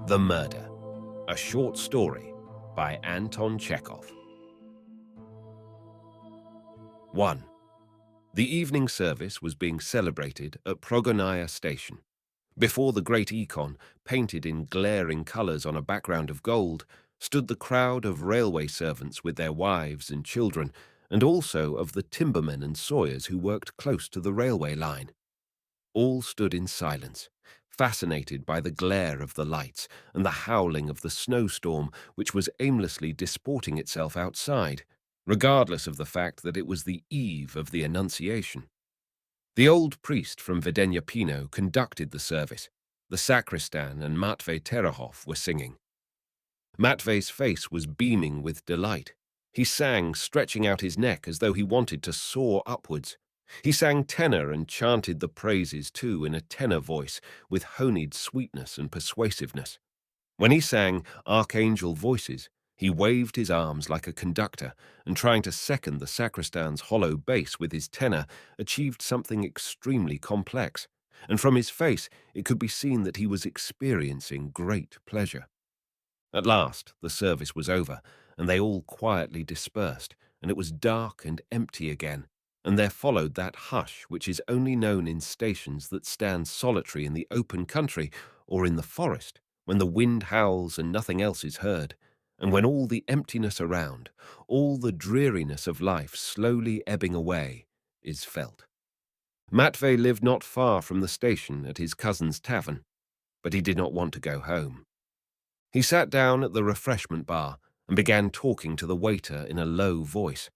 The Murder, a short story by Anton Chekhov. 1. The evening service was being celebrated at Progonaya station. Before the great icon, painted in glaring colours on a background of gold, stood the crowd of railway servants with their wives and children, and also of the timbermen and sawyers who worked close to the railway line. All stood in silence, fascinated by the glare of the lights and the howling of the snowstorm which was aimlessly disporting itself outside, regardless of the fact that it was the eve of the Annunciation. The old priest from Vedenyapino conducted the service. The sacristan and Matvey were singing. Matvey's face was beaming with delight. He sang, stretching out his neck as though he wanted to soar upwards. He sang tenor and chanted the praises too in a tenor voice with honeyed sweetness and persuasiveness. When he sang archangel voices, he waved his arms like a conductor, and trying to second the sacristan's hollow bass with his tenor, achieved something extremely complex, and from his face it could be seen that he was experiencing great pleasure. At last the service was over, and they all quietly dispersed, and it was dark and empty again, and there followed that hush which is only known in stations that stand solitary in the open country or in the forest, when the wind howls and nothing else is heard, and when all the emptiness around, all the dreariness of life slowly ebbing away, is felt. Matvey lived not far from the station at his cousin's tavern, but he did not want to go home. He sat down at the refreshment bar and began talking to the waiter in a low voice.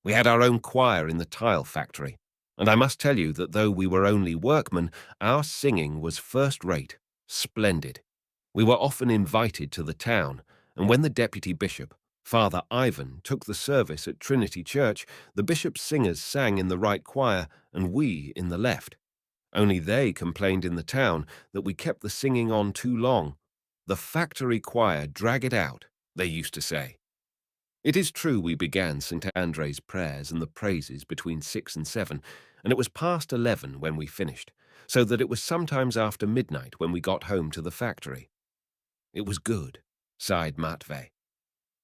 We had our own choir in the tile factory, and I must tell you that though we were only workmen, our singing was first-rate, splendid. We were often invited to the town, and when the deputy bishop, Father Ivan, took the service at Trinity Church, the bishop's singers sang in the right choir and we in the left. Only they complained in the town that we kept the singing on too long. The factory choir drag it out, they used to say. It is true we began St. Andrew's prayers and the praises between 6 and 7, and it was past 11 when we finished, so that it was sometimes after midnight when we got home to the factory. It was good, sighed Matvey.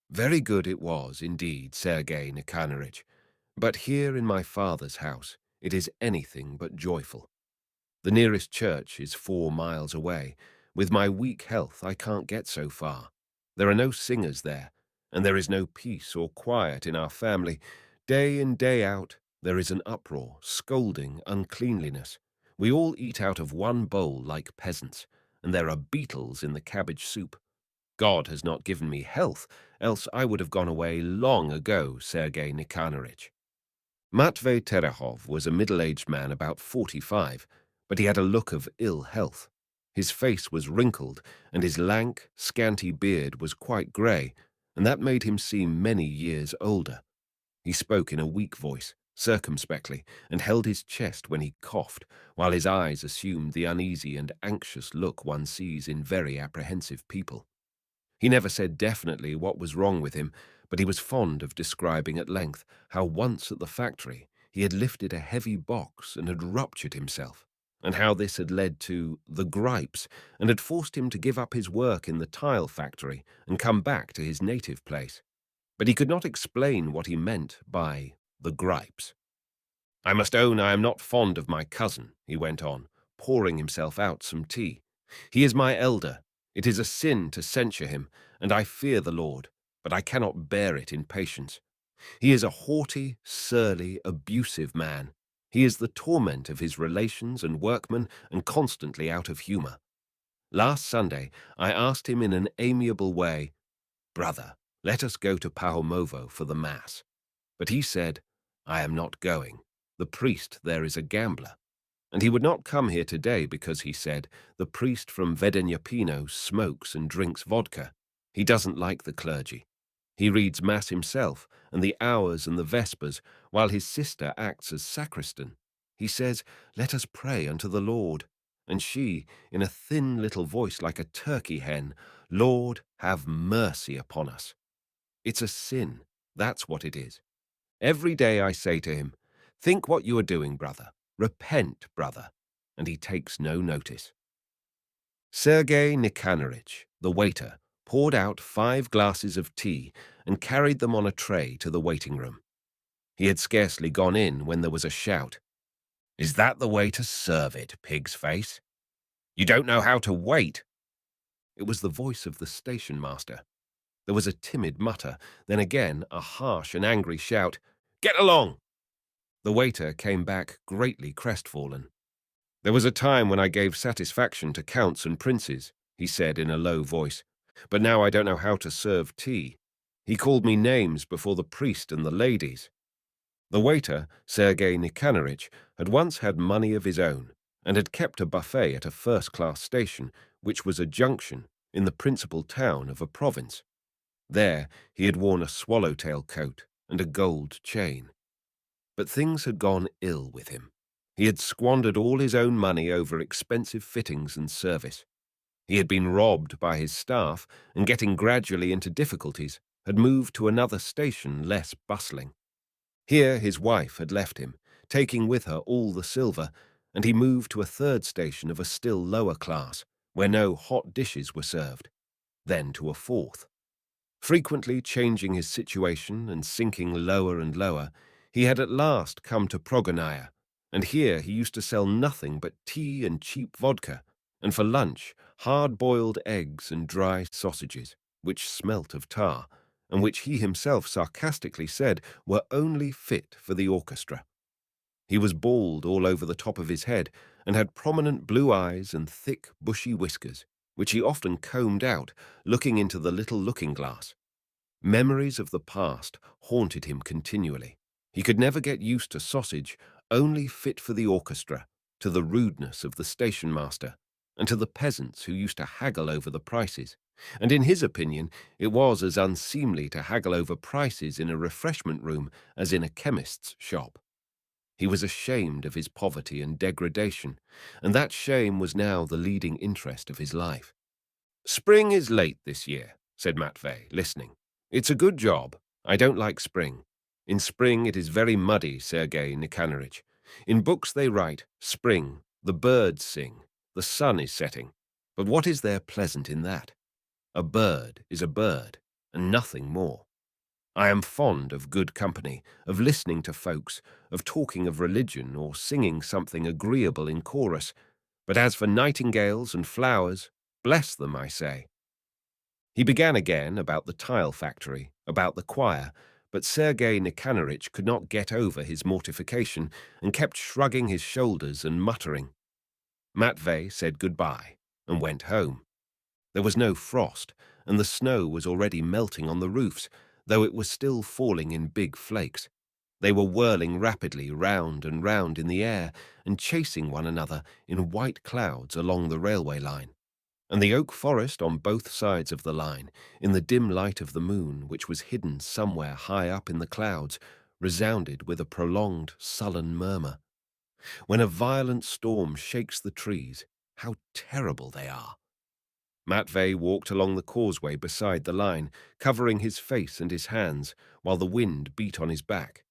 Very good it was, indeed, Sergei Nikanorovich, but here in my father's house it is anything but joyful. The nearest church is 4 miles away. With my weak health I can't get so far. There are no singers there, and there is no peace or quiet in our family. Day in, day out, there is an uproar, scolding, uncleanliness. We all eat out of one bowl like peasants, and there are beetles in the cabbage soup. God has not given me health, else I would have gone away long ago, Sergei Nikanorovich. Matvey was a middle-aged man about 45, but he had a look of ill health. His face was wrinkled, and his lank, scanty beard was quite grey, and that made him seem many years older. He spoke in a weak voice, circumspectly, and held his chest when he coughed, while his eyes assumed the uneasy and anxious look one sees in very apprehensive people. He never said definitely what was wrong with him, but he was fond of describing at length how once at the factory he had lifted a heavy box and had ruptured himself, and how this had led to the gripes and had forced him to give up his work in the tile factory and come back to his native place. But he could not explain what he meant by the gripes. I must own I am not fond of my cousin, he went on, pouring himself out some tea. He is my elder. It is a sin to censure him, and I fear the Lord, but I cannot bear it in patience. He is a haughty, surly, abusive man. He is the torment of his relations and workmen and constantly out of humour. Last Sunday I asked him in an amiable way, Brother, let us go to Pahomovo for the Mass. But he said, I am not going. The priest there is a gambler. And he would not come here today because, he said, the priest from Vedenyapino smokes and drinks vodka. He doesn't like the clergy. He reads Mass himself, and the hours and the vespers, while his sister acts as sacristan. He says, let us pray unto the Lord. And she, in a thin little voice like a turkey hen, Lord, have mercy upon us. It's a sin, that's what it is. Every day I say to him, think what you are doing, brother. Repent, brother. And he takes no notice. Sergei Nikanorovich, the waiter, poured out 5 glasses of tea and carried them on a tray to the waiting room. He had scarcely gone in when there was a shout. "Is that the way to serve it, pig's face? You don't know how to wait." It was the voice of the station master. There was a timid mutter, then again a harsh and angry shout. "Get along!" The waiter came back greatly crestfallen. "There was a time when I gave satisfaction to counts and princes," he said in a low voice, "but now I don't know how to serve tea. He called me names before the priest and the ladies." The waiter, Sergei Nikanorovich, had once had money of his own and had kept a buffet at a first-class station, which was a junction in the principal town of a province. There he had worn a swallowtail coat and a gold chain. But things had gone ill with him. He had squandered all his own money over expensive fittings and service. He had been robbed by his staff and, getting gradually into difficulties, had moved to another station less bustling. Here his wife had left him, taking with her all the silver, and he moved to a third station of a still lower class, where no hot dishes were served, then to a fourth. Frequently changing his situation and sinking lower and lower, he had at last come to Progonaya, and here he used to sell nothing but tea and cheap vodka, and for lunch hard-boiled eggs and dry sausages, which smelt of tar, and which he himself sarcastically said were only fit for the orchestra. He was bald all over the top of his head, and had prominent blue eyes and thick, bushy whiskers, which he often combed out, looking into the little looking-glass. Memories of the past haunted him continually. He could never get used to sausage, only fit for the orchestra, to the rudeness of the station-master, and to the peasants who used to haggle over the prices. And in his opinion, it was as unseemly to haggle over prices in a refreshment room as in a chemist's shop. He was ashamed of his poverty and degradation, and that shame was now the leading interest of his life. "Spring is late this year," said Matvey, listening. "It's a good job. I don't like spring. In spring it is very muddy, Sergei Nikanorovich. In books they write, spring, the birds sing, the sun is setting. But what is there pleasant in that? A bird is a bird, and nothing more. I am fond of good company, of listening to folks, of talking of religion or singing something agreeable in chorus. But as for nightingales and flowers, bless them, I say." He began again about the tile factory, about the choir, but Sergei Nikanorovich could not get over his mortification and kept shrugging his shoulders and muttering. Matvey said goodbye and went home. There was no frost, and the snow was already melting on the roofs, though it was still falling in big flakes. They were whirling rapidly round and round in the air and chasing one another in white clouds along the railway line. And the oak forest on both sides of the line, in the dim light of the moon, which was hidden somewhere high up in the clouds, resounded with a prolonged, sullen murmur. When a violent storm shakes the trees, how terrible they are! Matvey walked along the causeway beside the line, covering his face and his hands, while the wind beat on his back.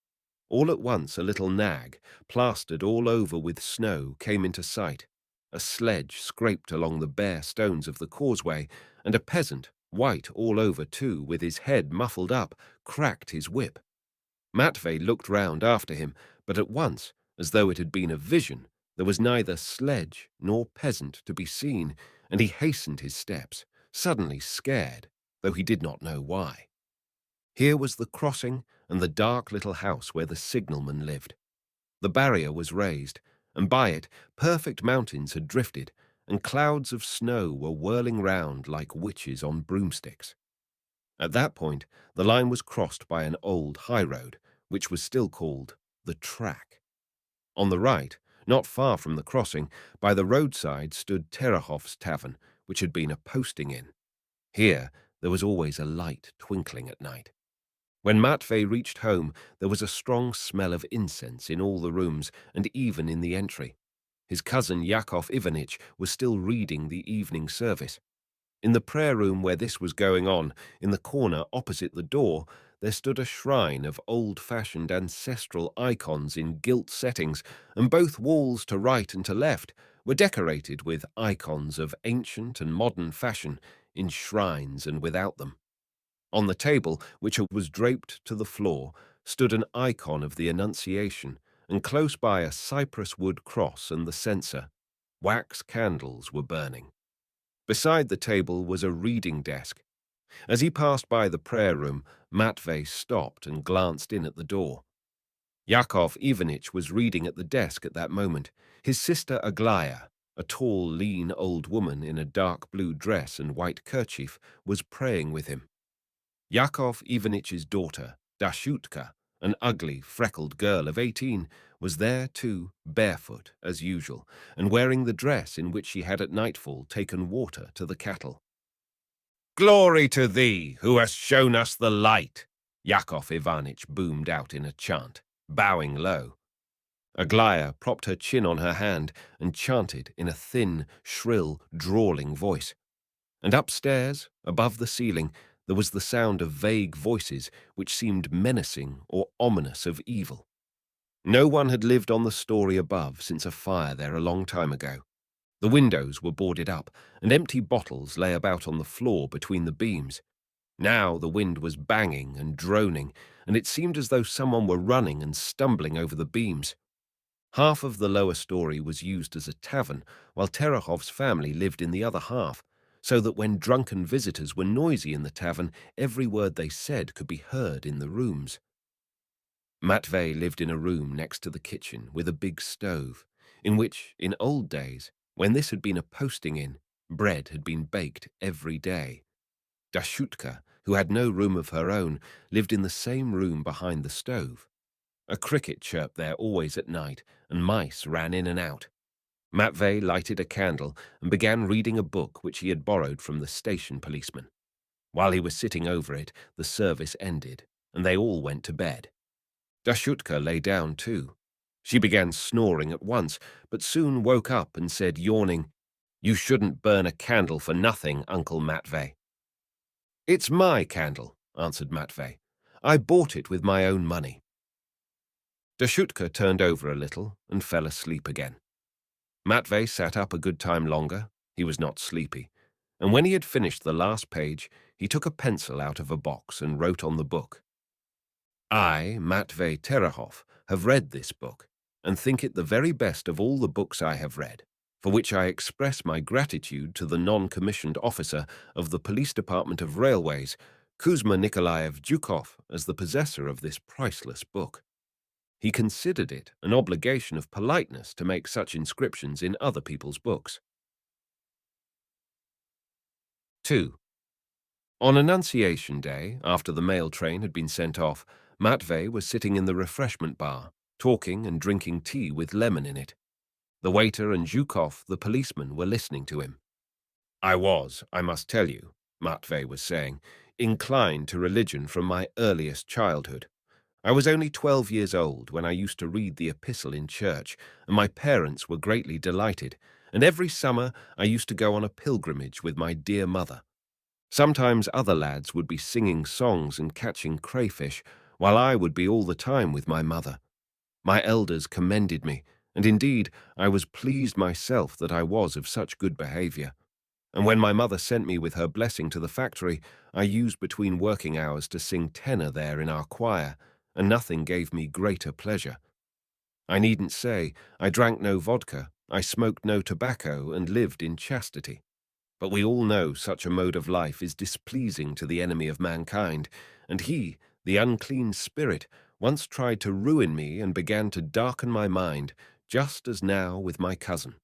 All at once a little nag, plastered all over with snow, came into sight. A sledge scraped along the bare stones of the causeway, and a peasant, white all over too, with his head muffled up, cracked his whip. Matvey looked round after him, but at once, as though it had been a vision, there was neither sledge nor peasant to be seen, and he hastened his steps, suddenly scared, though he did not know why. Here was the crossing and the dark little house where the signalman lived. The barrier was raised, and by it perfect mountains had drifted, and clouds of snow were whirling round like witches on broomsticks. At that point, the line was crossed by an old high road, which was still called the track. On the right, not far from the crossing, by the roadside stood Terehov's tavern, which had been a posting inn. Here there was always a light twinkling at night. When Matvey reached home, there was a strong smell of incense in all the rooms and even in the entry. His cousin Yakov Ivanitch was still reading the evening service. In the prayer room where this was going on, in the corner opposite the door, there stood a shrine of old-fashioned ancestral icons in gilt settings, and both walls to right and to left were decorated with icons of ancient and modern fashion in shrines and without them. On the table, which was draped to the floor, stood an icon of the Annunciation, and close by a cypress wood cross and the censer. Wax candles were burning. Beside the table was a reading desk. As he passed by the prayer room, Matvey stopped and glanced in at the door. Yakov Ivanitch was reading at the desk at that moment. His sister Aglaya, a tall, lean old woman in a dark blue dress and white kerchief, was praying with him. Yakov Ivanitch's daughter, Dashutka, an ugly, freckled girl of 18, was there too, barefoot as usual, and wearing the dress in which she had at nightfall taken water to the cattle. "Glory to thee, who hast shown us the light!" Yakov Ivanitch boomed out in a chant, bowing low. Aglaya propped her chin on her hand and chanted in a thin, shrill, drawling voice. And upstairs, above the ceiling, there was the sound of vague voices which seemed menacing or ominous of evil. No one had lived on the story above since a fire there a long time ago. The windows were boarded up, and empty bottles lay about on the floor between the beams. Now the wind was banging and droning, and it seemed as though someone were running and stumbling over the beams. Half of the lower story was used as a tavern, while Terehov's family lived in the other half, so that when drunken visitors were noisy in the tavern, every word they said could be heard in the rooms. Matvey lived in a room next to the kitchen with a big stove, in which, in old days, when this had been a posting inn, bread had been baked every day. Dashutka, who had no room of her own, lived in the same room behind the stove. A cricket chirped there always at night, and mice ran in and out. Matvey lighted a candle and began reading a book which he had borrowed from the station policeman. While he was sitting over it, the service ended, and they all went to bed. Dashutka lay down too. She began snoring at once, but soon woke up and said, yawning, "You shouldn't burn a candle for nothing, Uncle Matvey." "It's my candle," answered Matvey. "I bought it with my own money." Dashutka turned over a little and fell asleep again. Matvey sat up a good time longer. He was not sleepy, and when he had finished the last page, he took a pencil out of a box and wrote on the book, "I, Matvey Terehov, have read this book, and think it the very best of all the books I have read, for which I express my gratitude to the non-commissioned officer of the Police Department of Railways, Kuzma Nikolaev Zhukov, as the possessor of this priceless book. He considered it an obligation of politeness to make such inscriptions in other people's books." 2. On Annunciation Day, after the mail train had been sent off, Matvey was sitting in the refreshment bar, talking and drinking tea with lemon in it. The waiter and Zhukov, the policeman, were listening to him. I must tell you," Matvey was saying, "inclined to religion from my earliest childhood. I was only 12 years old when I used to read the epistle in church, and my parents were greatly delighted, and every summer I used to go on a pilgrimage with my dear mother. Sometimes other lads would be singing songs and catching crayfish, while I would be all the time with my mother. My elders commended me, and indeed I was pleased myself that I was of such good behavior. And when my mother sent me with her blessing to the factory, I used between working hours to sing tenor there in our choir, and nothing gave me greater pleasure. I needn't say, I drank no vodka, I smoked no tobacco, and lived in chastity. But we all know such a mode of life is displeasing to the enemy of mankind, and he, the unclean spirit, once tried to ruin me and began to darken my mind, just as now with my cousin.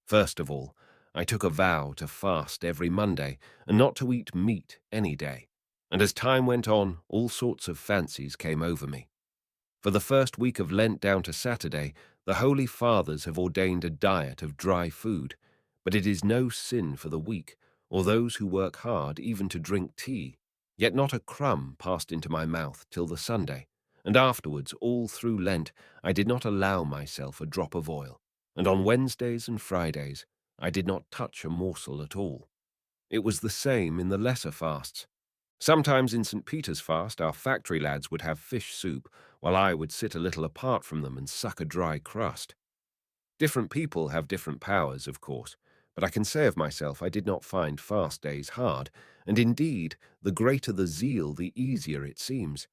First of all, I took a vow to fast every Monday and not to eat meat any day, and as time went on, all sorts of fancies came over me. For the first week of Lent down to Saturday, the Holy Fathers have ordained a diet of dry food, but it is no sin for the weak, or those who work hard even to drink tea, yet not a crumb passed into my mouth till the Sunday, and afterwards all through Lent I did not allow myself a drop of oil, and on Wednesdays and Fridays I did not touch a morsel at all. It was the same in the lesser fasts. Sometimes in St. Peter's fast our factory lads would have fish soup, while I would sit a little apart from them and suck a dry crust. Different people have different powers, of course, but I can say of myself I did not find fast days hard, and indeed, the greater the zeal, the easier it seems.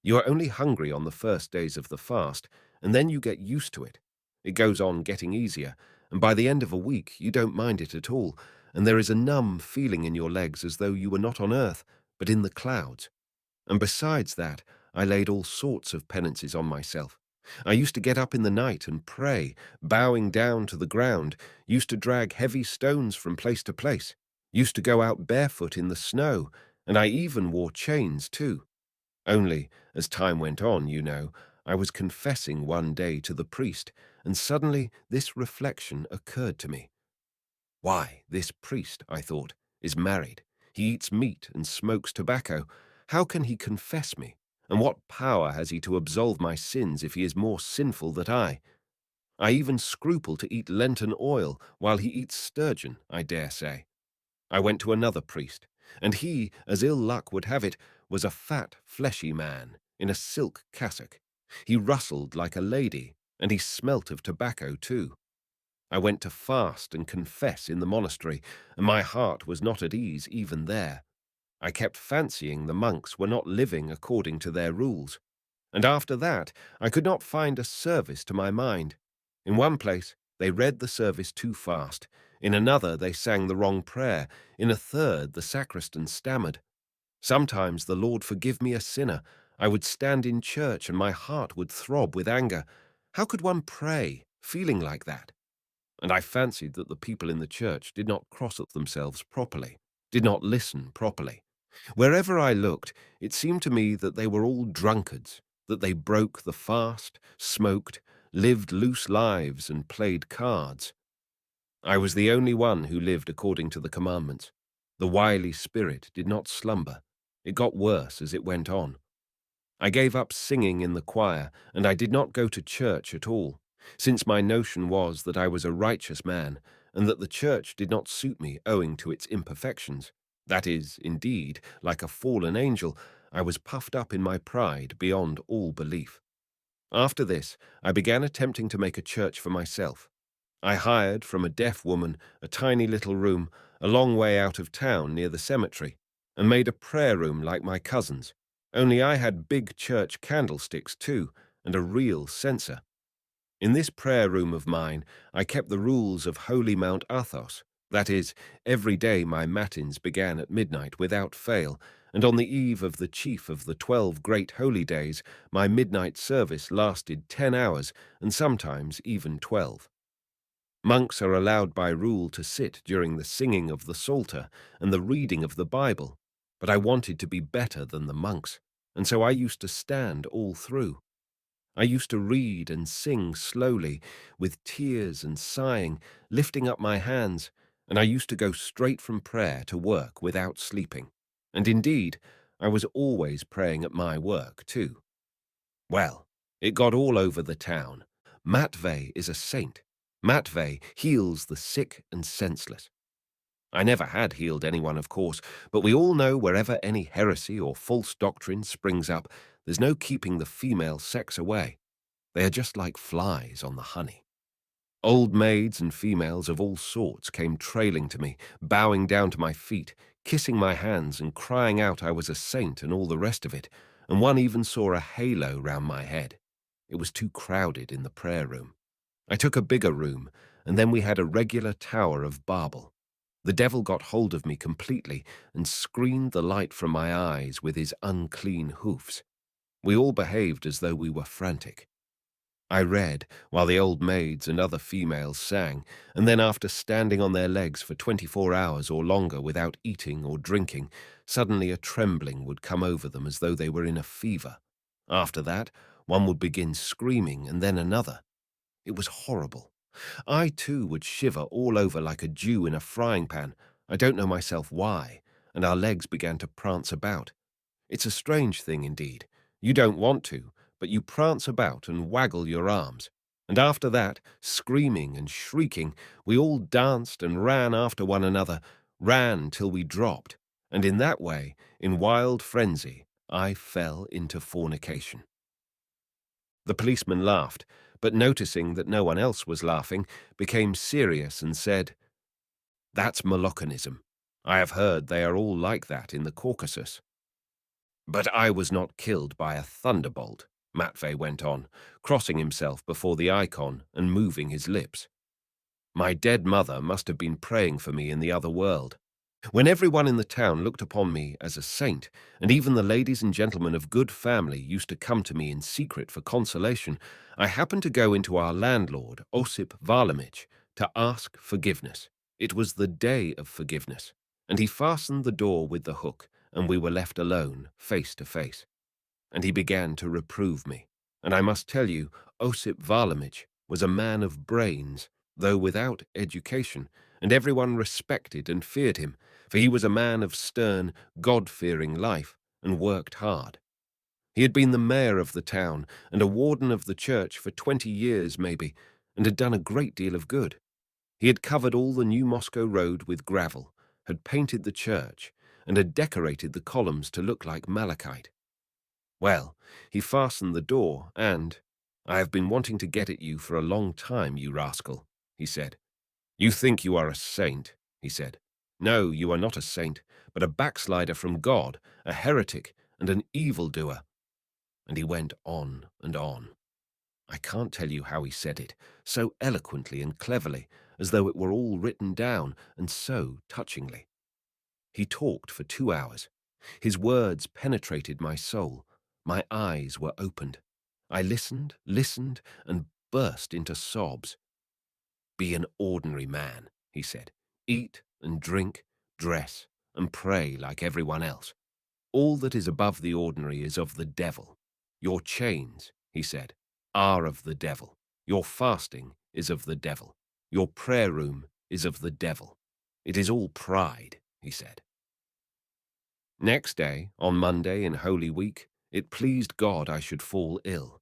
You are only hungry on the first days of the fast, and then you get used to it. It goes on getting easier, and by the end of a week you don't mind it at all, and there is a numb feeling in your legs as though you were not on earth, but in the clouds. And besides that, I laid all sorts of penances on myself. I used to get up in the night and pray, bowing down to the ground, used to drag heavy stones from place to place, used to go out barefoot in the snow, and I even wore chains too. Only, as time went on, I was confessing one day to the priest, and suddenly this reflection occurred to me. Why, this priest, I thought, is married. He eats meat and smokes tobacco. How can he confess me? And what power has he to absolve my sins if he is more sinful than I? I even scruple to eat Lenten oil while he eats sturgeon, I dare say. I went to another priest, and he, as ill luck would have it, was a fat, fleshy man in a silk cassock. He rustled like a lady, and he smelt of tobacco too. I went to fast and confess in the monastery, and my heart was not at ease even there. I kept fancying the monks were not living according to their rules. And after that, I could not find a service to my mind. In one place, they read the service too fast. In another, they sang the wrong prayer. In a third, the sacristan stammered. Sometimes, the Lord forgive me a sinner, I would stand in church and my heart would throb with anger. How could one pray, feeling like that? And I fancied that the people in the church did not cross at themselves properly, did not listen properly. Wherever I looked, it seemed to me that they were all drunkards, that they broke the fast, smoked, lived loose lives, and played cards. I was the only one who lived according to the commandments. The wily spirit did not slumber. It got worse as it went on. I gave up singing in the choir, and I did not go to church at all, since my notion was that I was a righteous man, and that the church did not suit me owing to its imperfections. That is, indeed, like a fallen angel, I was puffed up in my pride beyond all belief. After this, I began attempting to make a church for myself. I hired from a deaf woman a tiny little room a long way out of town near the cemetery, and made a prayer room like my cousin's, only I had big church candlesticks too, and a real censer. In this prayer room of mine, I kept the rules of Holy Mount Athos. That is, every day my matins began at midnight without fail, and on the eve of the chief of the 12 great holy days, my midnight service lasted 10 hours, and sometimes even 12. Monks are allowed by rule to sit during the singing of the Psalter and the reading of the Bible, but I wanted to be better than the monks, and so I used to stand all through. I used to read and sing slowly, with tears and sighing, lifting up my hands, and I used to go straight from prayer to work without sleeping. And indeed, I was always praying at my work, too. Well, it got all over the town. Matvey is a saint. Matvey heals the sick and senseless. I never had healed anyone, of course, but we all know wherever any heresy or false doctrine springs up, there's no keeping the female sex away. They are just like flies on the honey. Old maids and females of all sorts came trailing to me, bowing down to my feet, kissing my hands and crying out I was a saint and all the rest of it, and one even saw a halo round my head. It was too crowded in the prayer room. I took a bigger room, and then we had a regular tower of Babel. The devil got hold of me completely and screened the light from my eyes with his unclean hoofs. We all behaved as though we were frantic. I read while the old maids and other females sang, and then after standing on their legs for 24 hours or longer without eating or drinking, suddenly a trembling would come over them as though they were in a fever. After that, one would begin screaming and then another. It was horrible. I too would shiver all over like a Jew in a frying pan. I don't know myself why, and our legs began to prance about. It's a strange thing indeed. You don't want to, but you prance about and waggle your arms. And after that, screaming and shrieking, we all danced and ran after one another, ran till we dropped. And in that way, in wild frenzy, I fell into fornication. The policeman laughed, but noticing that no one else was laughing, became serious and said, "That's Molokhanism. I have heard they are all like that in the Caucasus." "But I was not killed by a thunderbolt," Matvey went on, crossing himself before the icon and moving his lips. "My dead mother must have been praying for me in the other world. When everyone in the town looked upon me as a saint, and even the ladies and gentlemen of good family used to come to me in secret for consolation, I happened to go into our landlord, Osip Varlamich, to ask forgiveness. It was the day of forgiveness, and he fastened the door with the hook, and we were left alone, face to face. And he began to reprove me. And I must tell you, Osip Varlamich was a man of brains, though without education, and everyone respected and feared him, for he was a man of stern, God-fearing life, and worked hard. He had been the mayor of the town and a warden of the church for 20 years maybe, and had done a great deal of good. He had covered all the New Moscow road with gravel, had painted the church, and had decorated the columns to look like malachite. Well, he fastened the door and, "I have been wanting to get at you for a long time, you rascal," he said. "You think you are a saint," he said. "No, you are not a saint, but a backslider from God, a heretic, and an evildoer." And he went on and on. I can't tell you how he said it, so eloquently and cleverly, as though it were all written down, and so touchingly. He talked for 2 hours. His words penetrated my soul. My eyes were opened. I listened, and burst into sobs. "Be an ordinary man," he said. "Eat and drink, dress, and pray like everyone else. All that is above the ordinary is of the devil. Your chains," he said, "are of the devil. Your fasting is of the devil. Your prayer room is of the devil. It is all pride," he said. Next day, on Monday in Holy Week, it pleased God I should fall ill.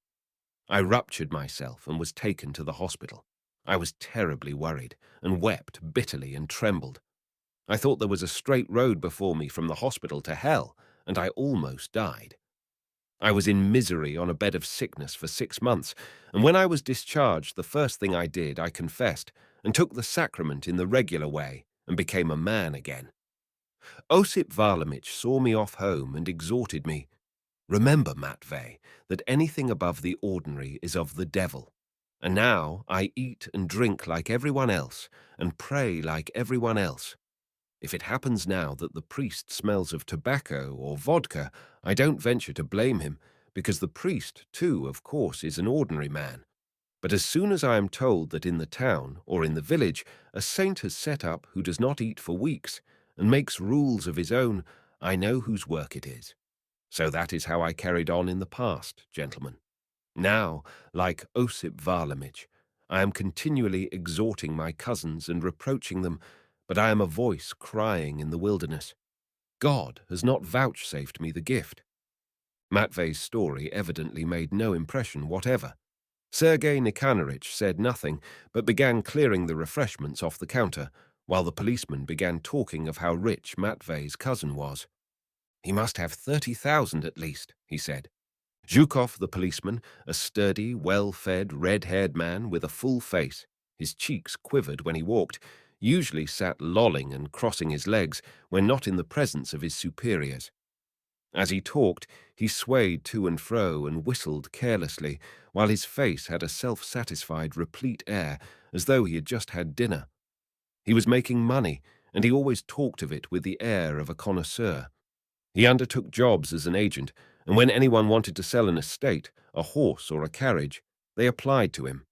I ruptured myself and was taken to the hospital. I was terribly worried and wept bitterly and trembled. I thought there was a straight road before me from the hospital to hell, and I almost died. I was in misery on a bed of sickness for 6 months, and when I was discharged, the first thing I did, I confessed, and took the sacrament in the regular way, and became a man again. Osip Varlamich saw me off home and exhorted me, "Remember, Matvey, that anything above the ordinary is of the devil. And now I eat and drink like everyone else, and pray like everyone else. If it happens now that the priest smells of tobacco or vodka, I don't venture to blame him, because the priest, too, of course, is an ordinary man. But as soon as I am told that in the town or in the village a saint has set up who does not eat for weeks and makes rules of his own, I know whose work it is. So that is how I carried on in the past, gentlemen. Now, like Osip Varlamich, I am continually exhorting my cousins and reproaching them, but I am a voice crying in the wilderness. God has not vouchsafed me the gift." Matvey's story evidently made no impression whatever. Sergei Nikanoritch said nothing, but began clearing the refreshments off the counter, while the policeman began talking of how rich Matvey's cousin was. "He must have 30,000 at least," he said. Zhukov, the policeman, a sturdy, well-fed, red-haired man with a full face, his cheeks quivered when he walked, usually sat lolling and crossing his legs when not in the presence of his superiors. As he talked, he swayed to and fro and whistled carelessly, while his face had a self-satisfied, replete air, as though he had just had dinner. He was making money, and he always talked of it with the air of a connoisseur. He undertook jobs as an agent, and when anyone wanted to sell an estate, a horse or a carriage, they applied to him.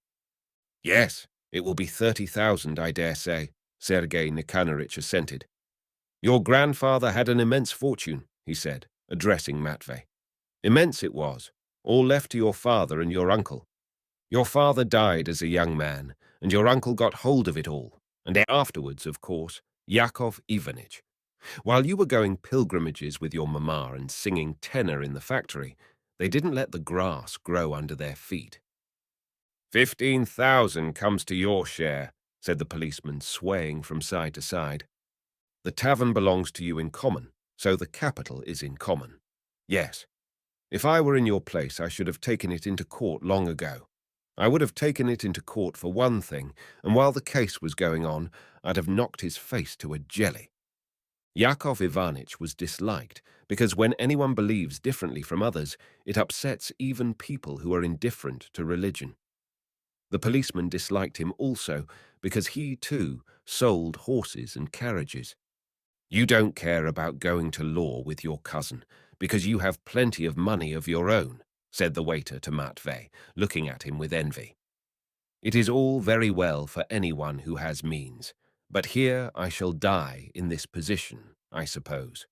"Yes, it will be 30,000, I dare say," Sergei Nikanoritch assented. "Your grandfather had an immense fortune," he said, addressing Matvey. "Immense it was, all left to your father and your uncle. Your father died as a young man, and your uncle got hold of it all, and afterwards, of course, Yakov Ivanitch. While you were going pilgrimages with your mamma and singing tenor in the factory, they didn't let the grass grow under their feet." 15,000 comes to your share," said the policeman, swaying from side to side. "The tavern belongs to you in common, so the capital is in common. Yes. If I were in your place, I should have taken it into court long ago. I would have taken it into court for one thing, and while the case was going on, I'd have knocked his face to a jelly. Yakov Ivanitch was disliked because when anyone believes differently from others, it upsets even people who are indifferent to religion. The policeman disliked him also because he, too, sold horses and carriages. You don't care about going to law with your cousin because you have plenty of money of your own, said the waiter to Matvey, looking at him with envy. It is all very well for anyone who has means, but here I shall die in this position, I suppose.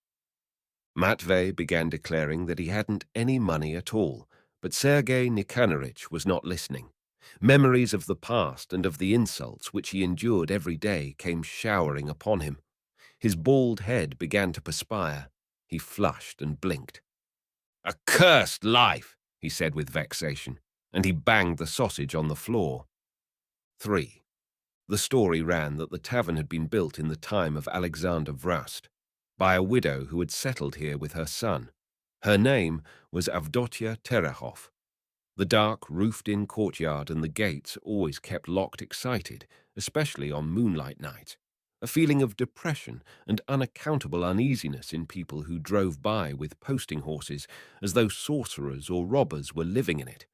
Matvey began declaring that he hadn't any money at all, but Sergei Nikanorovich was not listening. Memories of the past and of the insults which he endured every day came showering upon him. His bald head began to perspire. He flushed and blinked. "A cursed life," he said with vexation, and he banged the sausage on the floor. 3. The story ran that the tavern had been built in the time of Alexander Vrust by a widow who had settled here with her son. Her name was Avdotya Terehov. The dark, roofed-in courtyard and the gates always kept locked excited, especially on moonlight nights. A feeling of depression and unaccountable uneasiness in people who drove by with posting horses as though sorcerers or robbers were living in it.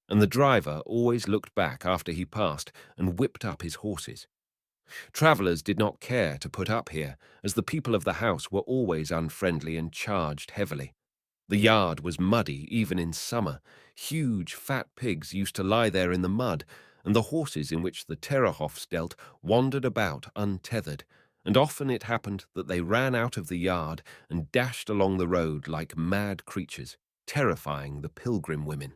And the driver always looked back after he passed and whipped up his horses. Travellers did not care to put up here, as the people of the house were always unfriendly and charged heavily. The yard was muddy even in summer. Huge, fat pigs used to lie there in the mud, and the horses in which the Terehovs dealt wandered about untethered, and often it happened that they ran out of the yard and dashed along the road like mad creatures, terrifying the pilgrim women.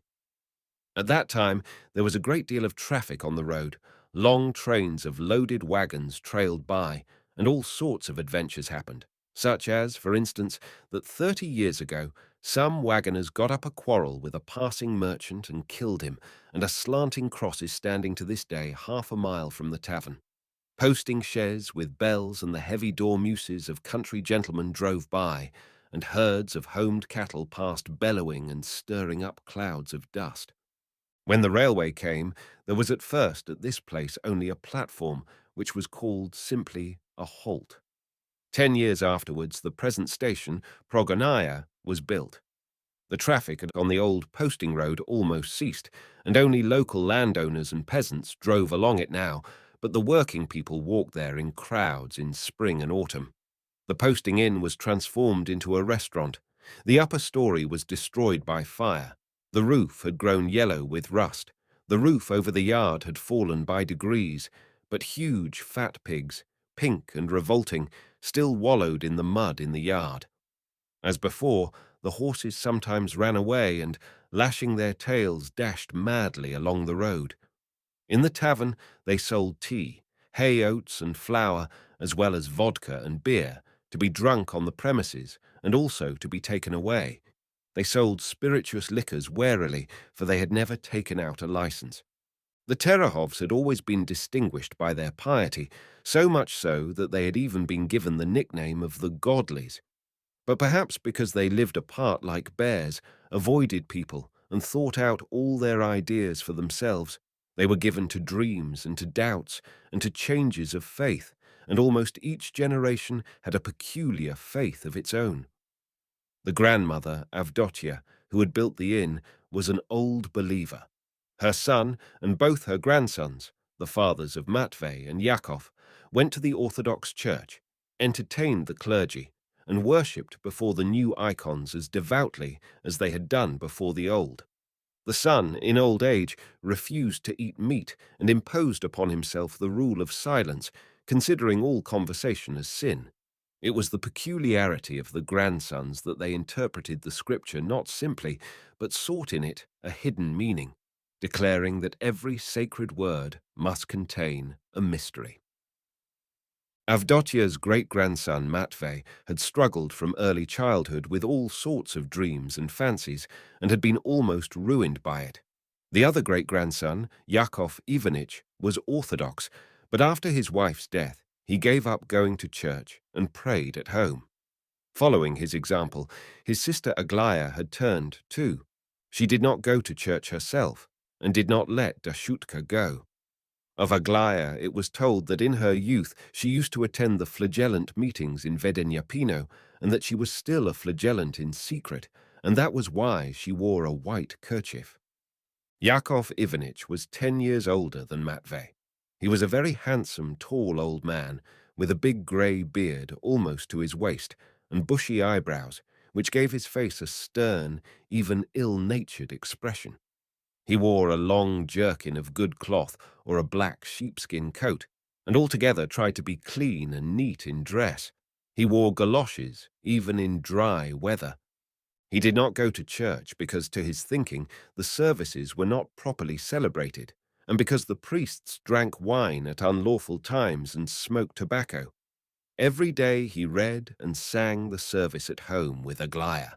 At that time, there was a great deal of traffic on the road. Long trains of loaded wagons trailed by, and all sorts of adventures happened, such as, for instance, that 30 years ago, some wagoners got up a quarrel with a passing merchant and killed him, and a slanting cross is standing to this day 1/2 mile from the tavern. Posting chaises with bells and the heavy dormeuses of country gentlemen drove by, and herds of homed cattle passed bellowing and stirring up clouds of dust. When the railway came, there was at first at this place only a platform, which was called simply a halt. 10 years afterwards, the present station, Progonaya, was built. The traffic on the old posting road almost ceased, and only local landowners and peasants drove along it now, but the working people walked there in crowds in spring and autumn. The posting inn was transformed into a restaurant. The upper story was destroyed by fire. The roof had grown yellow with rust. The roof over the yard had fallen by degrees, but huge fat pigs, pink and revolting, still wallowed in the mud in the yard. As before, the horses sometimes ran away and, lashing their tails, dashed madly along the road. In the tavern they sold tea, hay oats and flour, as well as vodka and beer, to be drunk on the premises and also to be taken away. They sold spirituous liquors warily, for they had never taken out a license. The Terehovs had always been distinguished by their piety, so much so that they had even been given the nickname of the Godlies. But perhaps because they lived apart like bears, avoided people, and thought out all their ideas for themselves, they were given to dreams and to doubts and to changes of faith, and almost each generation had a peculiar faith of its own. The grandmother, Avdotya, who had built the inn, was an old believer. Her son and both her grandsons, the fathers of Matvey and Yakov, went to the Orthodox Church, entertained the clergy, and worshipped before the new icons as devoutly as they had done before the old. The son, in old age, refused to eat meat and imposed upon himself the rule of silence, considering all conversation as sin. It was the peculiarity of the grandsons that they interpreted the scripture not simply, but sought in it a hidden meaning, declaring that every sacred word must contain a mystery. Avdotya's great-grandson Matvey had struggled from early childhood with all sorts of dreams and fancies, and had been almost ruined by it. The other great-grandson, Yakov Ivanitch, was Orthodox, but after his wife's death, he gave up going to church and prayed at home. Following his example, his sister Aglaya had turned, too. She did not go to church herself. and did not let Dashutka go. Of Aglaya it was told that in her youth she used to attend the flagellant meetings in Vedenyapino, and that she was still a flagellant in secret, and that was why she wore a white kerchief. Yakov Ivanitch was 10 years older than Matvey. He was a very handsome, tall old man, with a big grey beard almost to his waist, and bushy eyebrows, which gave his face a stern, even ill-natured expression. He wore a long jerkin of good cloth or a black sheepskin coat, and altogether tried to be clean and neat in dress. He wore galoshes, even in dry weather. He did not go to church because, to his thinking, the services were not properly celebrated, and because the priests drank wine at unlawful times and smoked tobacco. Every day he read and sang the service at home with Aglaya.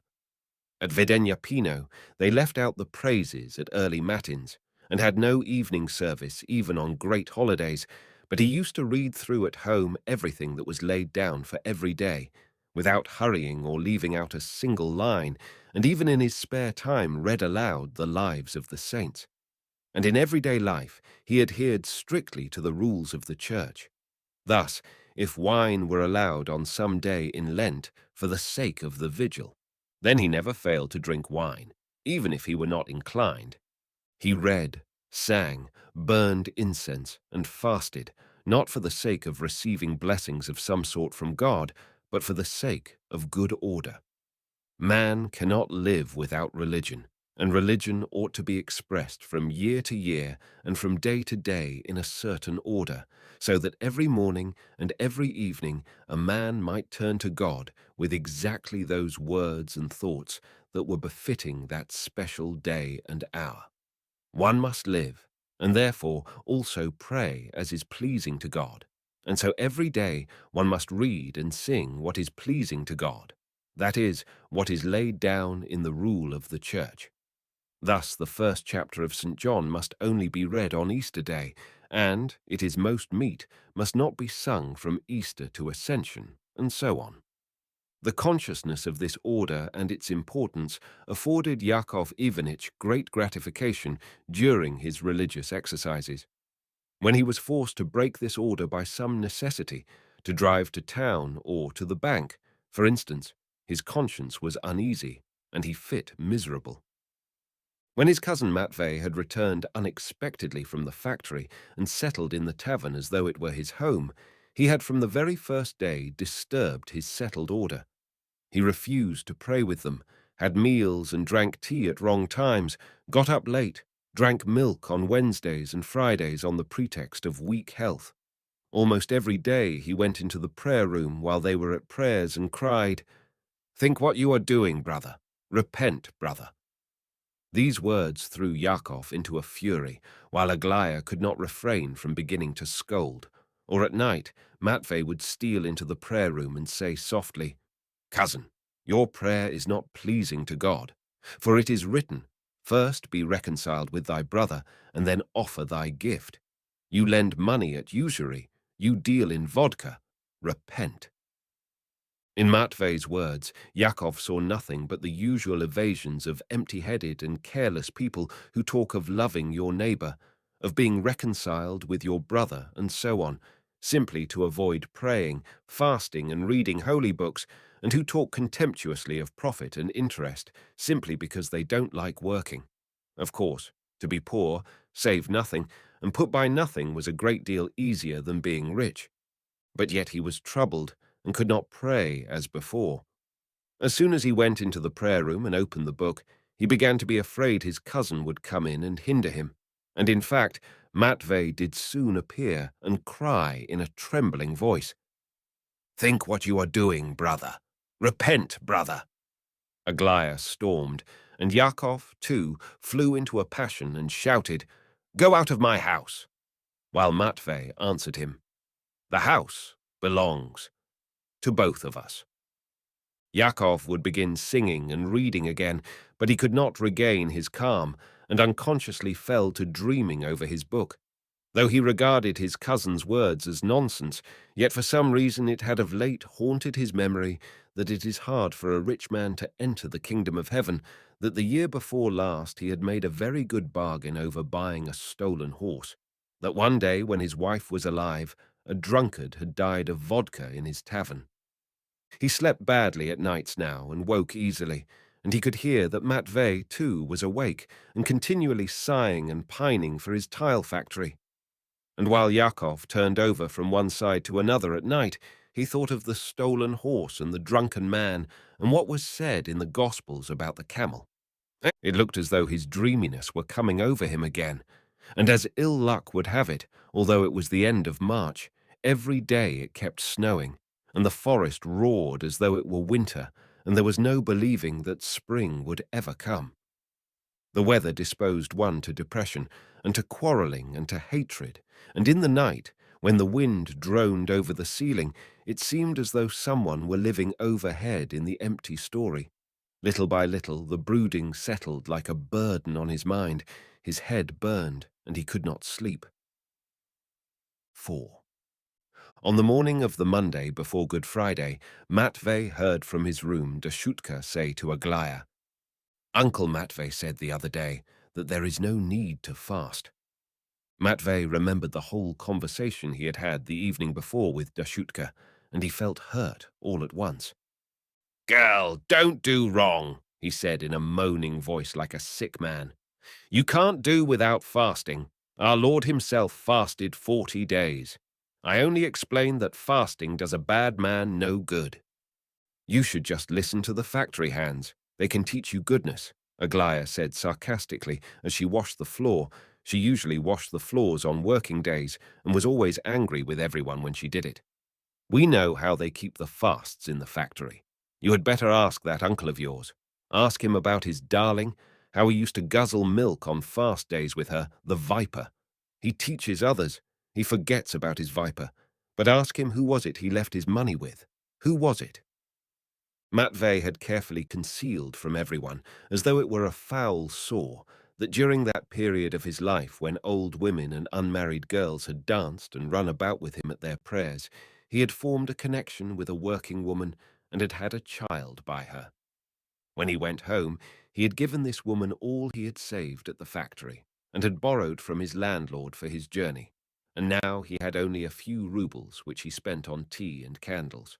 At Vedenyapino, they left out the praises at early matins, and had no evening service even on great holidays, but he used to read through at home everything that was laid down for every day, without hurrying or leaving out a single line, and even in his spare time read aloud the lives of the saints. And in everyday life he adhered strictly to the rules of the church. Thus, if wine were allowed on some day in Lent for the sake of the vigil, then he never failed to drink wine, even if he were not inclined. He read, sang, burned incense, and fasted, not for the sake of receiving blessings of some sort from God, but for the sake of good order. Man cannot live without religion, and religion ought to be expressed from year to year and from day to day in a certain order, so that every morning and every evening a man might turn to God with exactly those words and thoughts that were befitting that special day and hour. One must live, and therefore also pray as is pleasing to God, and so every day one must read and sing what is pleasing to God, that is, what is laid down in the rule of the Church. Thus the first chapter of St. John must only be read on Easter Day, and, it is most meet, must not be sung from Easter to Ascension, and so on. The consciousness of this order and its importance afforded Yakov Ivanitch great gratification during his religious exercises. When he was forced to break this order by some necessity, to drive to town or to the bank, for instance, his conscience was uneasy, and he fit miserable. When his cousin Matvey had returned unexpectedly from the factory and settled in the tavern as though it were his home, he had from the very first day disturbed his settled order. He refused to pray with them, had meals and drank tea at wrong times, got up late, drank milk on Wednesdays and Fridays on the pretext of weak health. Almost every day he went into the prayer room while they were at prayers and cried, "Think what you are doing, brother. Repent, brother." These words threw Yakov into a fury, while Aglaya could not refrain from beginning to scold. Or at night, Matvey would steal into the prayer room and say softly, "Cousin, your prayer is not pleasing to God, for it is written, 'First be reconciled with thy brother, and then offer thy gift.' You lend money at usury, you deal in vodka. Repent." In Matvey's words, Yakov saw nothing but the usual evasions of empty-headed and careless people who talk of loving your neighbor, of being reconciled with your brother, and so on, simply to avoid praying, fasting, and reading holy books, and who talk contemptuously of profit and interest simply because they don't like working. Of course, to be poor, save nothing, and put by nothing was a great deal easier than being rich. But yet he was troubled and could not pray as before. As soon as he went into the prayer room and opened the book, he began to be afraid his cousin would come in and hinder him, and in fact, Matvey did soon appear and cry in a trembling voice, "Think what you are doing, brother. Repent, brother." Aglaya stormed, and Yakov, too, flew into a passion and shouted, "Go out of my house!" while Matvey answered him, "The house belongs to both of us." Yakov would begin singing and reading again, but he could not regain his calm, and unconsciously fell to dreaming over his book. Though he regarded his cousin's words as nonsense, yet for some reason it had of late haunted his memory that it is hard for a rich man to enter the kingdom of heaven, that the year before last he had made a very good bargain over buying a stolen horse, that one day when his wife was alive, a drunkard had died of vodka in his tavern. He slept badly at nights now and woke easily, and he could hear that Matvey, too, was awake and continually sighing and pining for his tile factory. And while Yakov turned over from one side to another at night, he thought of the stolen horse and the drunken man and what was said in the Gospels about the camel. It looked as though his dreaminess were coming over him again, and as ill luck would have it, although it was the end of March, every day it kept snowing, and the forest roared as though it were winter, and there was no believing that spring would ever come. The weather disposed one to depression, and to quarrelling, and to hatred, and in the night, when the wind droned over the ceiling, it seemed as though someone were living overhead in the empty story. Little by little, the brooding settled like a burden on his mind, his head burned, and he could not sleep. 4. On the morning of the Monday before Good Friday, Matvey heard from his room Dashutka say to Aglaya, "Uncle Matvey said the other day that there is no need to fast." Matvey remembered the whole conversation he had had the evening before with Dashutka, and he felt hurt all at once. "Girl, don't do wrong," he said in a moaning voice like a sick man. "You can't do without fasting. Our Lord himself fasted 40 days. I only explain that fasting does a bad man no good." "You should just listen to the factory hands. They can teach you goodness," Aglaya said sarcastically as she washed the floor. She usually washed the floors on working days and was always angry with everyone when she did it. "We know how they keep the fasts in the factory. You had better ask that uncle of yours. Ask him about his darling, how he used to guzzle milk on fast days with her, the viper. He teaches others. He forgets about his viper. But ask him who was it he left his money with. Who was it?" Matvey had carefully concealed from everyone, as though it were a foul sore, that during that period of his life when old women and unmarried girls had danced and run about with him at their prayers, he had formed a connection with a working woman and had had a child by her. When he went home, he had given this woman all he had saved at the factory and had borrowed from his landlord for his journey, and now he had only a few roubles which he spent on tea and candles.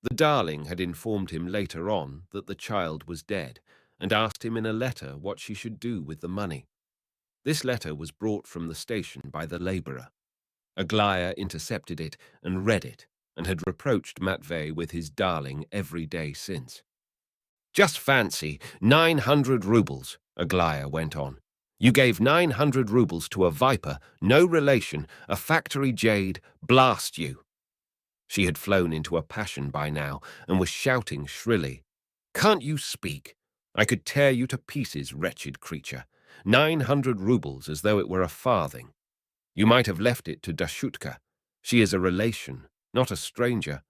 The darling had informed him later on that the child was dead and asked him in a letter what she should do with the money. This letter was brought from the station by the labourer. Aglaya intercepted it and read it, and had reproached Matvey with his darling every day since. "Just fancy, 900 roubles, Aglaya went on. "You gave 900 roubles to a viper, no relation, a factory jade, blast you." She had flown into a passion by now and was shouting shrilly, "Can't you speak? I could tear you to pieces, wretched creature. 900 roubles as though it were a farthing. You might have left it to Dashutka. She is a relation, not a stranger.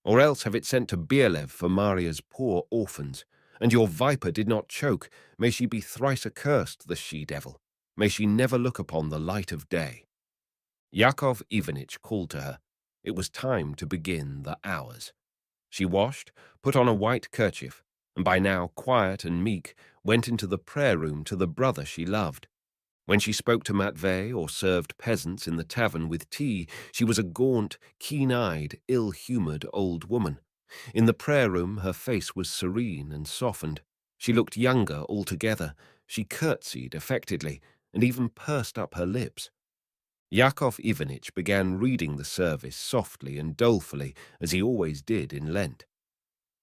Or else have it sent to Bielev for Maria's poor orphans. And your viper did not choke. May she be thrice accursed, the she-devil. May she never look upon the light of day." Yakov Ivanitch called to her. It was time to begin the hours. She washed, put on a white kerchief, and by now quiet and meek, went into the prayer room to the brother she loved. When she spoke to Matvey or served peasants in the tavern with tea, she was a gaunt, keen-eyed, ill-humoured old woman. In the prayer room her face was serene and softened. She looked younger altogether. She curtsied affectedly, and even pursed up her lips. Yakov Ivanitch began reading the service softly and dolefully, as he always did in Lent.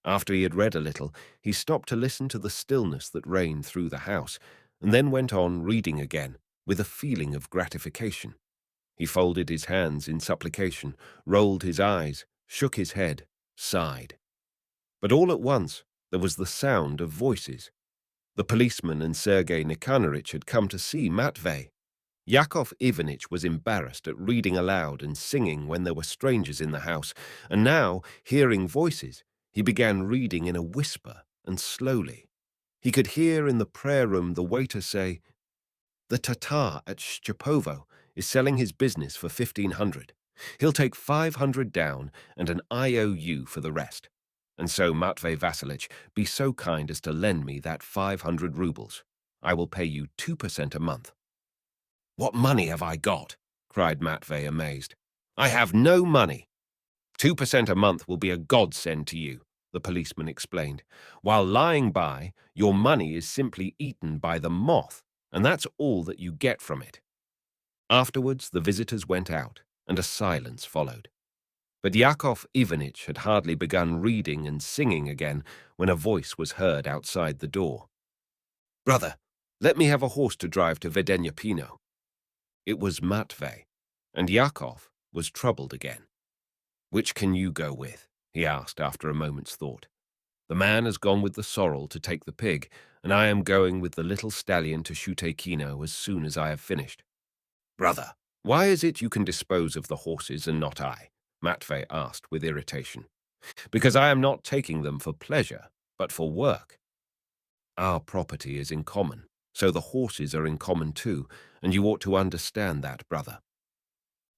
After he had read a little, he stopped to listen to the stillness that reigned through the house, and then went on reading again, with a feeling of gratification. He folded his hands in supplication, rolled his eyes, shook his head, sighed. But all at once there was the sound of voices. The policeman and Sergei Nikanoritch had come to see Matvey. Yakov Ivanitch was embarrassed at reading aloud and singing when there were strangers in the house, and now, hearing voices, he began reading in a whisper and slowly. He could hear in the prayer room the waiter say, "The Tatar at Shchepovo is selling his business for 1,500. He'll take 500 down and an IOU for the rest. And so, Matvey Vasilich, be so kind as to lend me that 500 rubles. I will pay you 2% a month." "What money have I got?" cried Matvey, amazed. "I have no money." "2% a month will be a godsend to you," the policeman explained. "While lying by, your money is simply eaten by the moth, and that's all that you get from it." Afterwards, the visitors went out, and a silence followed. But Yakov Ivanitch had hardly begun reading and singing again when a voice was heard outside the door. "Brother, let me have a horse to drive to Vedenyapino." It was Matvey, and Yakov was troubled again. "Which can you go with?" he asked after a moment's thought. "The man has gone with the sorrel to take the pig, and I am going with the little stallion to Shutekino as soon as I have finished." "Brother, why is it you can dispose of the horses and not I?" Matvey asked with irritation. "Because I am not taking them for pleasure, but for work. Our property is in common, so the horses are in common too, and you ought to understand that, brother."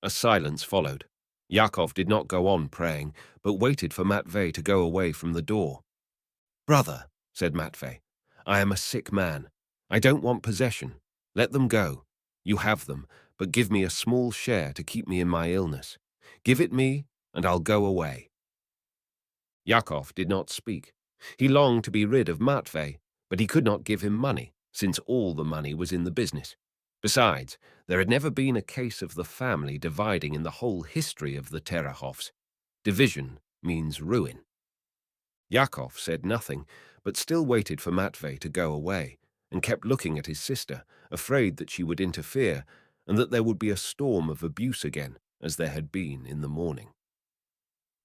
A silence followed. Yakov did not go on praying, but waited for Matvey to go away from the door. "Brother," said Matvey, "I am a sick man. I don't want possession. Let them go. You have them, but give me a small share to keep me in my illness. Give it me, and I'll go away." Yakov did not speak. He longed to be rid of Matvey, but he could not give him money, since all the money was in the business. Besides, there had never been a case of the family dividing in the whole history of the Terehovs. Division means ruin. Yakov said nothing, but still waited for Matvey to go away, and kept looking at his sister, afraid that she would interfere, and that there would be a storm of abuse again, as there had been in the morning.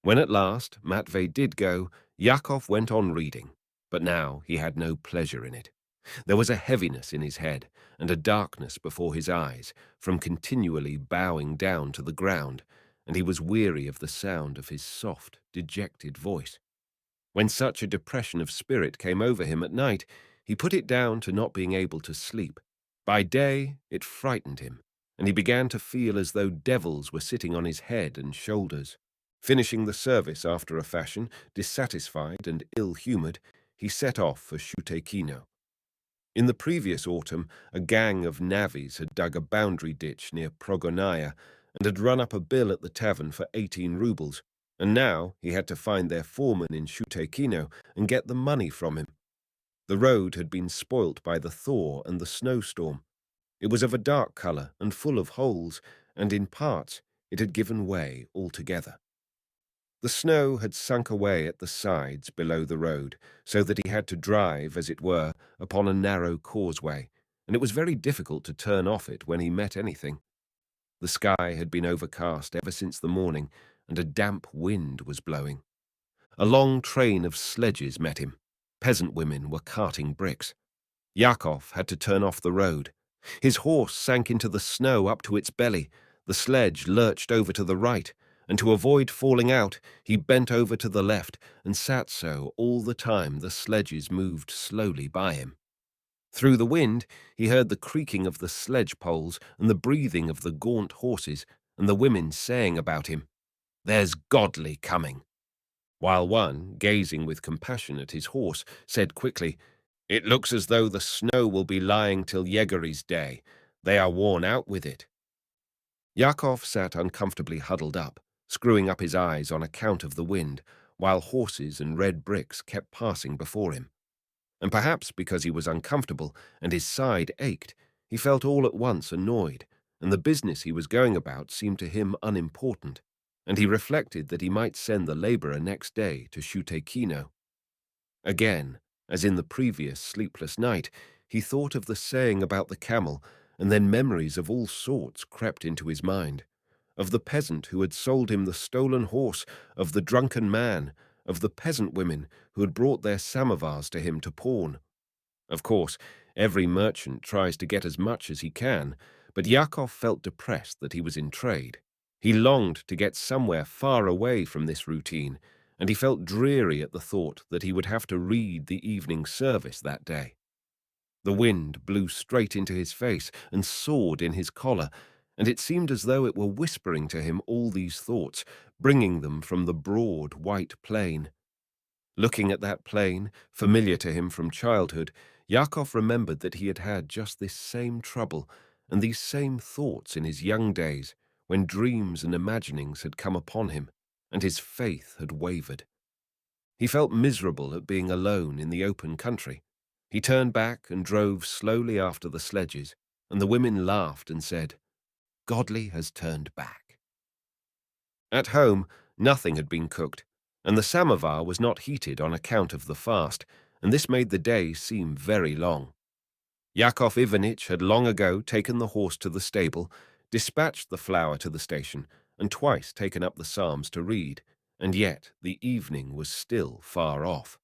When at last Matvey did go, Yakov went on reading, but now he had no pleasure in it. There was a heaviness in his head and a darkness before his eyes from continually bowing down to the ground, and he was weary of the sound of his soft, dejected voice. When such a depression of spirit came over him at night, he put it down to not being able to sleep. By day, it frightened him, and he began to feel as though devils were sitting on his head and shoulders. Finishing the service after a fashion, dissatisfied and ill-humored, he set off for Shutekino. In the previous autumn, a gang of navvies had dug a boundary ditch near Progonaya and had run up a bill at the tavern for 18 rubles, and now he had to find their foreman in Shutekino and get the money from him. The road had been spoilt by the thaw and the snowstorm. It was of a dark colour and full of holes, and in parts it had given way altogether. The snow had sunk away at the sides below the road, so that he had to drive, as it were, upon a narrow causeway, and it was very difficult to turn off it when he met anything. The sky had been overcast ever since the morning, and a damp wind was blowing. A long train of sledges met him. Peasant women were carting bricks. Yakov had to turn off the road. His horse sank into the snow up to its belly. The sledge lurched over to the right, and to avoid falling out, he bent over to the left and sat so all the time the sledges moved slowly by him. Through the wind, he heard the creaking of the sledge poles and the breathing of the gaunt horses, and the women saying about him, "There's Godly coming," while one, gazing with compassion at his horse, said quickly, "It looks as though the snow will be lying till Yegory's day. They are worn out with it." Yakov sat uncomfortably huddled up, screwing up his eyes on account of the wind, while horses and red bricks kept passing before him. And perhaps because he was uncomfortable and his side ached, he felt all at once annoyed, and the business he was going about seemed to him unimportant, and he reflected that he might send the labourer next day to Shutekino. Again, as in the previous sleepless night, he thought of the saying about the camel, and then memories of all sorts crept into his mind. Of the peasant who had sold him the stolen horse, of the drunken man, of the peasant women who had brought their samovars to him to pawn. Of course, every merchant tries to get as much as he can, but Yakov felt depressed that he was in trade. He longed to get somewhere far away from this routine, and he felt dreary at the thought that he would have to read the evening service that day. The wind blew straight into his face and sawed in his collar, and it seemed as though it were whispering to him all these thoughts, bringing them from the broad, white plain. Looking at that plain, familiar to him from childhood, Yakov remembered that he had had just this same trouble and these same thoughts in his young days, when dreams and imaginings had come upon him, and his faith had wavered. He felt miserable at being alone in the open country. He turned back and drove slowly after the sledges, and the women laughed and said, "Godly has turned back." At home, nothing had been cooked, and the samovar was not heated on account of the fast, and this made the day seem very long. Yakov Ivanitch had long ago taken the horse to the stable, dispatched the flour to the station, and twice taken up the Psalms to read, and yet the evening was still far off.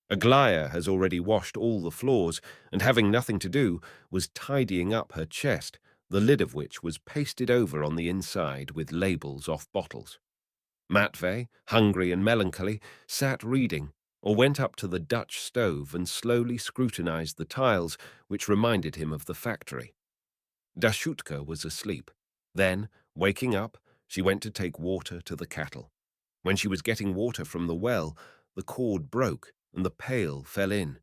Aglaya has already washed all the floors, and having nothing to do, was tidying up her chest, the lid of which was pasted over on the inside with labels off bottles. Matvey, hungry and melancholy, sat reading, or went up to the Dutch stove and slowly scrutinized the tiles, which reminded him of the factory. Dashutka was asleep. Then, waking up, she went to take water to the cattle. When she was getting water from the well, the cord broke and the pail fell in.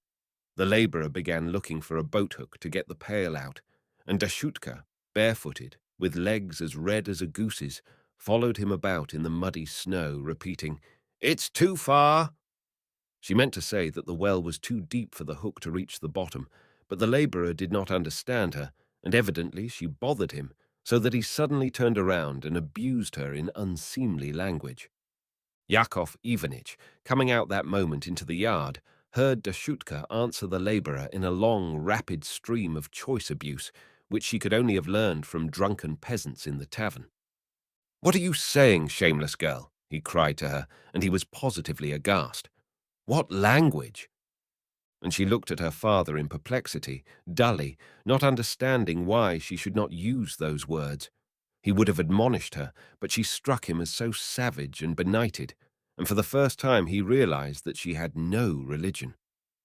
The labourer began looking for a boat-hook to get the pail out, and Dashutka, barefooted, with legs as red as a goose's, followed him about in the muddy snow, repeating, "It's too far." She meant to say that the well was too deep for the hook to reach the bottom, but the labourer did not understand her, and evidently she bothered him, so that he suddenly turned around and abused her in unseemly language. Yakov Ivanitch, coming out that moment into the yard, heard Dashutka answer the labourer in a long, rapid stream of choice abuse, which she could only have learned from drunken peasants in the tavern. "What are you saying, shameless girl?" he cried to her, and he was positively aghast. "What language?" And she looked at her father in perplexity, dully, not understanding why she should not use those words. He would have admonished her, but she struck him as so savage and benighted, and for the first time he realized that she had no religion.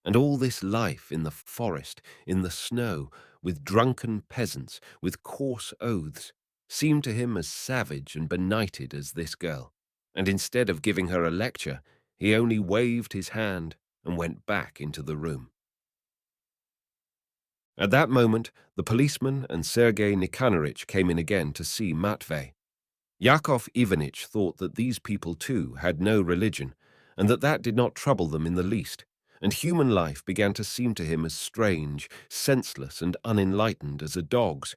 And all this life in the forest, in the snow, with drunken peasants, with coarse oaths, seemed to him as savage and benighted as this girl. And instead of giving her a lecture, he only waved his hand and went back into the room. At that moment, the policeman and Sergei Nikanoritch came in again to see Matvey. Yakov Ivanitch thought that these people too had no religion, and that did not trouble them in the least, and human life began to seem to him as strange, senseless, and unenlightened as a dog's.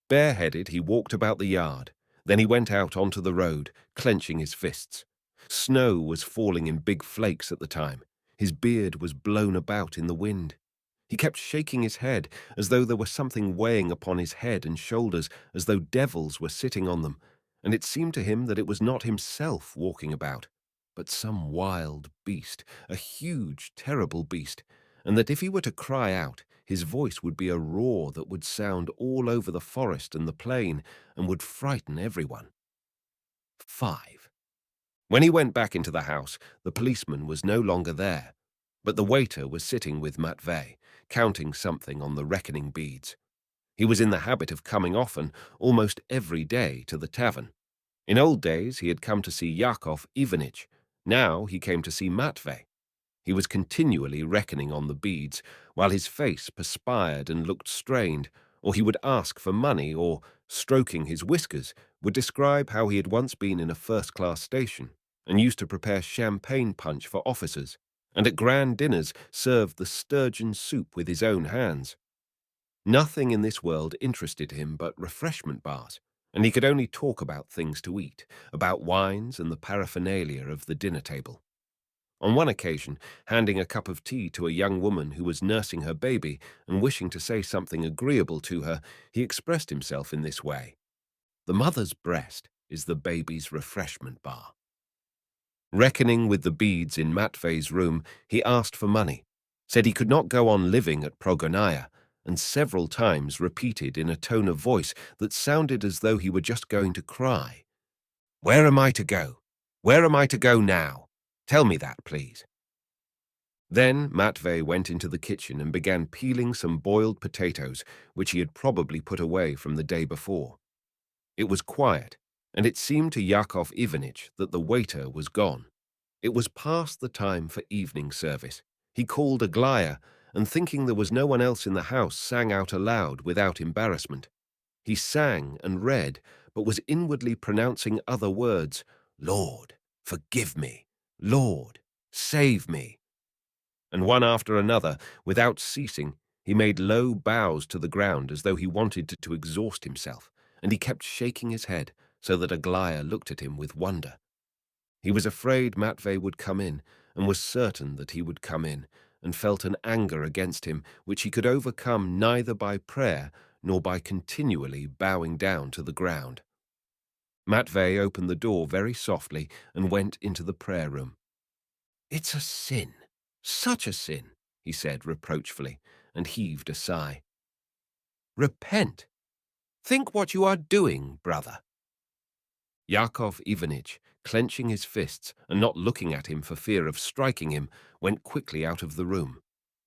Bareheaded, he walked about the yard. Then he went out onto the road, clenching his fists. Snow was falling in big flakes at the time. His beard was blown about in the wind. He kept shaking his head, as though there were something weighing upon his head and shoulders, as though devils were sitting on them, and it seemed to him that it was not himself walking about, but some wild beast, a huge, terrible beast, and that if he were to cry out, his voice would be a roar that would sound all over the forest and the plain, and would frighten everyone. 5. When he went back into the house, the policeman was no longer there, but the waiter was sitting with Matvey, counting something on the reckoning beads. He was in the habit of coming often, almost every day, to the tavern. In old days he had come to see Yakov Ivanitch. Now he came to see Matvey. He was continually reckoning on the beads, while his face perspired and looked strained, or he would ask for money, or, stroking his whiskers, would describe how he had once been in a first-class station, and used to prepare champagne punch for officers, and at grand dinners served the sturgeon soup with his own hands. Nothing in this world interested him but refreshment bars, and he could only talk about things to eat, about wines and the paraphernalia of the dinner table. On one occasion, handing a cup of tea to a young woman who was nursing her baby and wishing to say something agreeable to her, he expressed himself in this way: "The mother's breast is the baby's refreshment bar." Reckoning with the beads in Matvey's room, he asked for money, said he could not go on living at Progonaya, and several times repeated in a tone of voice that sounded as though he were just going to cry, "Where am I to go? Where am I to go now? Tell me that, please." Then Matvey went into the kitchen and began peeling some boiled potatoes, which he had probably put away from the day before. It was quiet, and it seemed to Yakov Ivanitch that the waiter was gone. It was past the time for evening service. He called Aglaya, and thinking there was no one else in the house, sang out aloud without embarrassment. He sang and read, but was inwardly pronouncing other words. Lord, forgive me. Lord, save me. And one after another, without ceasing, he made low bows to the ground as though he wanted to exhaust himself, and he kept shaking his head so that Aglaya looked at him with wonder. He was afraid Matvey would come in, and was certain that he would come in, and felt an anger against him which he could overcome neither by prayer nor by continually bowing down to the ground. Matvey opened the door very softly and went into the prayer room. "It's a sin, such a sin," he said reproachfully, and heaved a sigh. "Repent. Think what you are doing, brother." Yakov Ivanitch, clenching his fists and not looking at him for fear of striking him, went quickly out of the room,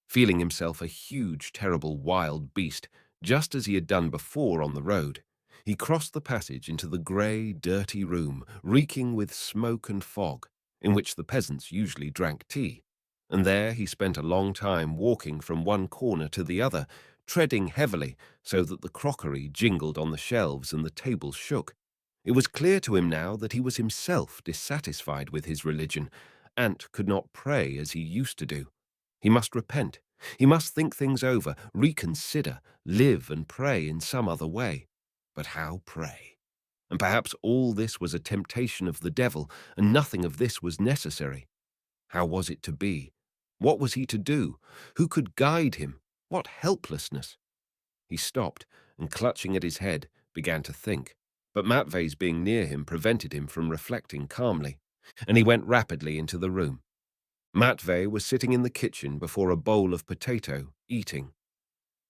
feeling himself a huge, terrible wild beast, just as he had done before on the road. He crossed the passage into the grey, dirty room, reeking with smoke and fog, in which the peasants usually drank tea, and there he spent a long time walking from one corner to the other, treading heavily so that the crockery jingled on the shelves and the table shook. It was clear to him now that he was himself dissatisfied with his religion, and could not pray as he used to do. He must repent. He must think things over, reconsider, live and pray in some other way. But how pray? And perhaps all this was a temptation of the devil, and nothing of this was necessary. How was it to be? What was he to do? Who could guide him? What helplessness! He stopped, and clutching at his head, began to think. But Matvey's being near him prevented him from reflecting calmly, and he went rapidly into the room. Matvey was sitting in the kitchen before a bowl of potato, eating.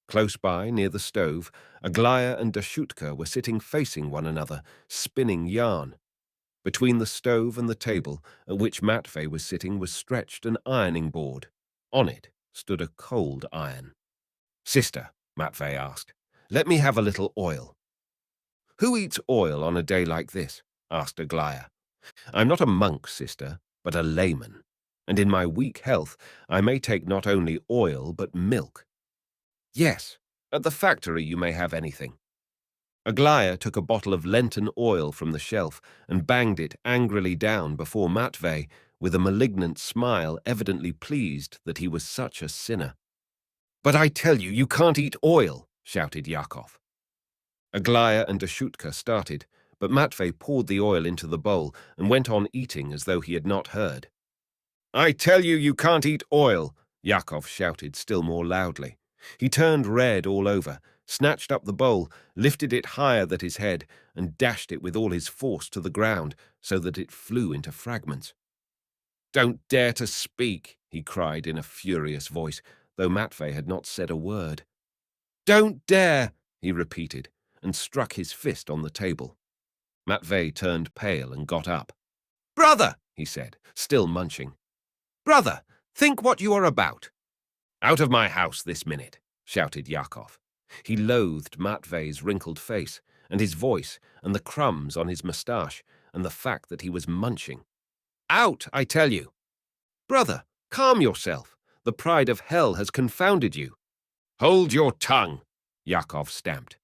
Close by, near the stove, Aglaya and Dashutka were sitting facing one another, spinning yarn. Between the stove and the table at which Matvey was sitting was stretched an ironing board. On it stood a cold iron. "Sister," Matvey asked, "let me have a little oil." "Who eats oil on a day like this?" asked Aglaya. "I'm not a monk, sister, but a layman, and in my weak health I may take not only oil but milk." "Yes, at the factory you may have anything." Aglaya took a bottle of Lenten oil from the shelf and banged it angrily down before Matvey, with a malignant smile, evidently pleased that he was such a sinner. "But I tell you, you can't eat oil," shouted Yakov. Aglaya and Dashutka started, but Matvey poured the oil into the bowl and went on eating as though he had not heard. "I tell you, you can't eat oil," Yakov shouted still more loudly. He turned red all over, snatched up the bowl, lifted it higher than his head, and dashed it with all his force to the ground so that it flew into fragments. "Don't dare to speak," he cried in a furious voice, though Matvey had not said a word. "Don't dare," he repeated, and struck his fist on the table. Matvey turned pale and got up. "Brother," he said, still munching. "Brother, think what you are about." "Out of my house this minute," shouted Yakov. He loathed Matvey's wrinkled face, and his voice, and the crumbs on his moustache, and the fact that he was munching. "Out, I tell you." "Brother, calm yourself. The pride of hell has confounded you." "Hold your tongue," Yakov stamped.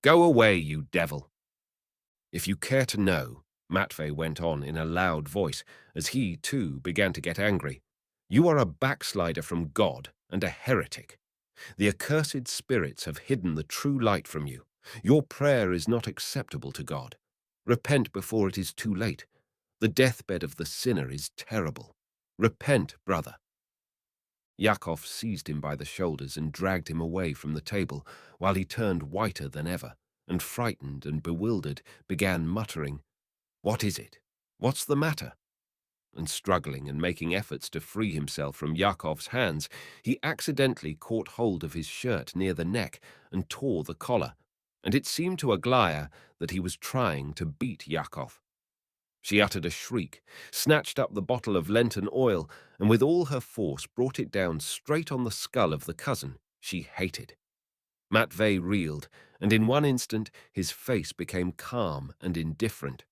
"Go away, you devil." "If you care to know," Matvey went on in a loud voice, as he, too, began to get angry, "you are a backslider from God and a heretic. The accursed spirits have hidden the true light from you. Your prayer is not acceptable to God. Repent before it is too late. The deathbed of the sinner is terrible. Repent, brother." Yakov seized him by the shoulders and dragged him away from the table, while he turned whiter than ever, and frightened and bewildered, began muttering, "What is it? What's the matter?" And struggling and making efforts to free himself from Yakov's hands, he accidentally caught hold of his shirt near the neck and tore the collar, and it seemed to Aglaya that he was trying to beat Yakov. She uttered a shriek, snatched up the bottle of Lenten oil, and with all her force brought it down straight on the skull of the cousin she hated. Matvey reeled, and in one instant his face became calm and indifferent.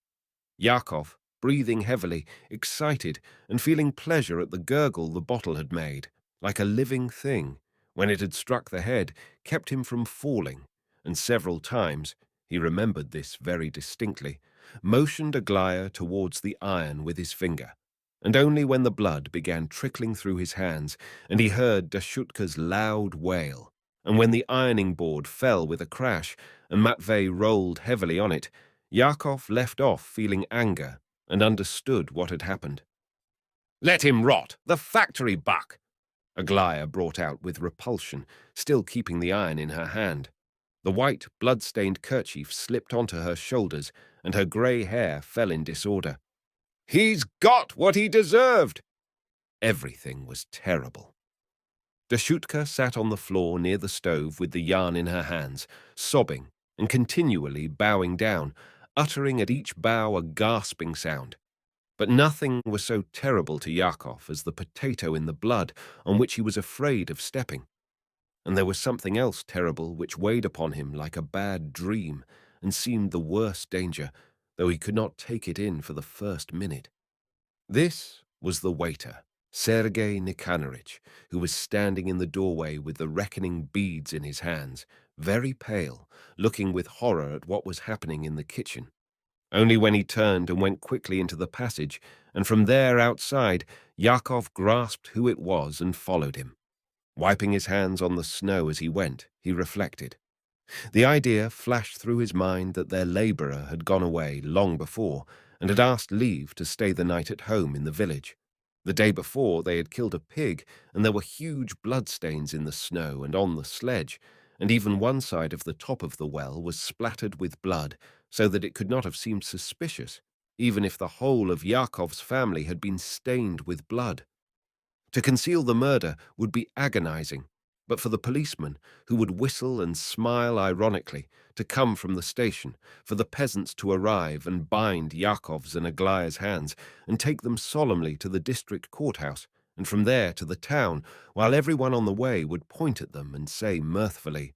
Yakov, breathing heavily, excited, and feeling pleasure at the gurgle the bottle had made, like a living thing, when it had struck the head, kept him from falling, and several times, he remembered this very distinctly, motioned Aglaya towards the iron with his finger, and only when the blood began trickling through his hands, and he heard Dashutka's loud wail, and when the ironing board fell with a crash, and Matvey rolled heavily on it, Yakov left off feeling anger and understood what had happened. "Let him rot, the factory buck!" Aglaya brought out with repulsion, still keeping the iron in her hand. The white, blood-stained kerchief slipped onto her shoulders, and her grey hair fell in disorder. "He's got what he deserved!" Everything was terrible. Dashutka sat on the floor near the stove with the yarn in her hands, sobbing and continually bowing down, uttering at each bow a gasping sound. But nothing was so terrible to Yakov as the potato in the blood on which he was afraid of stepping. And there was something else terrible which weighed upon him like a bad dream and seemed the worst danger, though he could not take it in for the first minute. This was the waiter, Sergei Nikanoritch, who was standing in the doorway with the reckoning beads in his hands, very pale, looking with horror at what was happening in the kitchen. Only when he turned and went quickly into the passage, and from there outside, Yakov grasped who it was and followed him. Wiping his hands on the snow as he went, he reflected. The idea flashed through his mind that their labourer had gone away long before and had asked leave to stay the night at home in the village. The day before they had killed a pig, and there were huge bloodstains in the snow and on the sledge, and even one side of the top of the well was splattered with blood, so that it could not have seemed suspicious, even if the whole of Yakov's family had been stained with blood. To conceal the murder would be agonizing, but for the policeman, who would whistle and smile ironically, to come from the station, for the peasants to arrive and bind Yakov's and Aglaya's hands and take them solemnly to the district courthouse, and from there to the town, while everyone on the way would point at them and say mirthfully,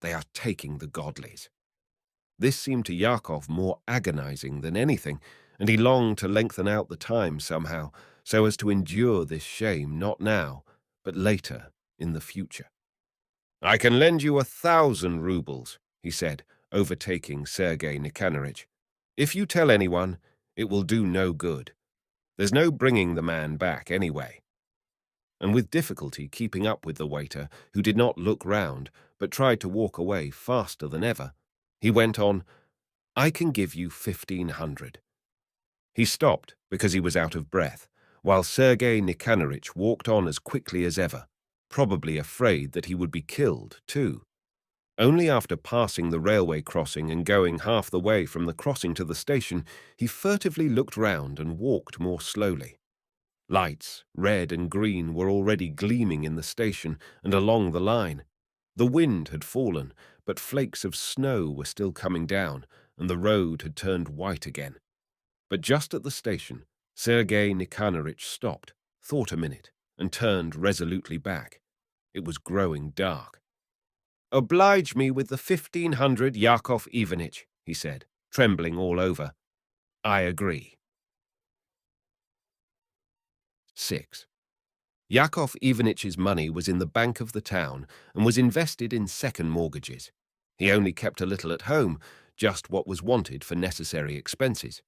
"They are taking the Godlies." This seemed to Yakov more agonizing than anything, and he longed to lengthen out the time somehow, so as to endure this shame not now, but later in the future. "I can lend you 1,000 rubles," he said, overtaking Sergei Nikanoritch. "If you tell anyone, it will do no good. There's no bringing the man back anyway." And with difficulty keeping up with the waiter, who did not look round, but tried to walk away faster than ever, he went on, "I can give you 1,500. He stopped because he was out of breath, while Sergei Nikanoritch walked on as quickly as ever, probably afraid that he would be killed, too. Only after passing the railway crossing and going half the way from the crossing to the station, he furtively looked round and walked more slowly. Lights, red and green, were already gleaming in the station and along the line. The wind had fallen, but flakes of snow were still coming down, and the road had turned white again. But just at the station, Sergei Nikanoritch stopped, thought a minute, and turned resolutely back. It was growing dark. "Oblige me with the 1,500, Yakov Ivanitch," he said, trembling all over. "I agree." 6. Yakov Ivanitch's money was in the bank of the town and was invested in second mortgages. He only kept a little at home, just what was wanted for necessary expenses.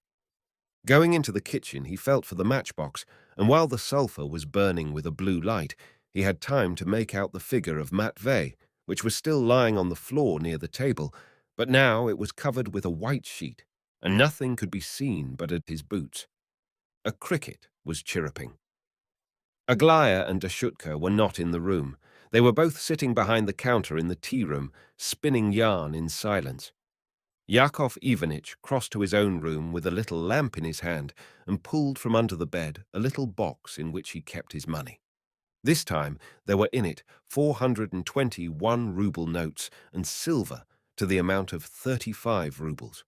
Going into the kitchen, he felt for the matchbox, and while the sulphur was burning with a blue light, he had time to make out the figure of Matvey, which was still lying on the floor near the table, but now it was covered with a white sheet, and nothing could be seen but at his boots. A cricket was chirruping. Aglaya and Dashutka were not in the room. They were both sitting behind the counter in the tea-room, spinning yarn in silence. Yakov Ivanitch crossed to his own room with a little lamp in his hand and pulled from under the bed a little box in which he kept his money. This time there were in it 420 one-ruble notes and silver to the amount of 35 rubles.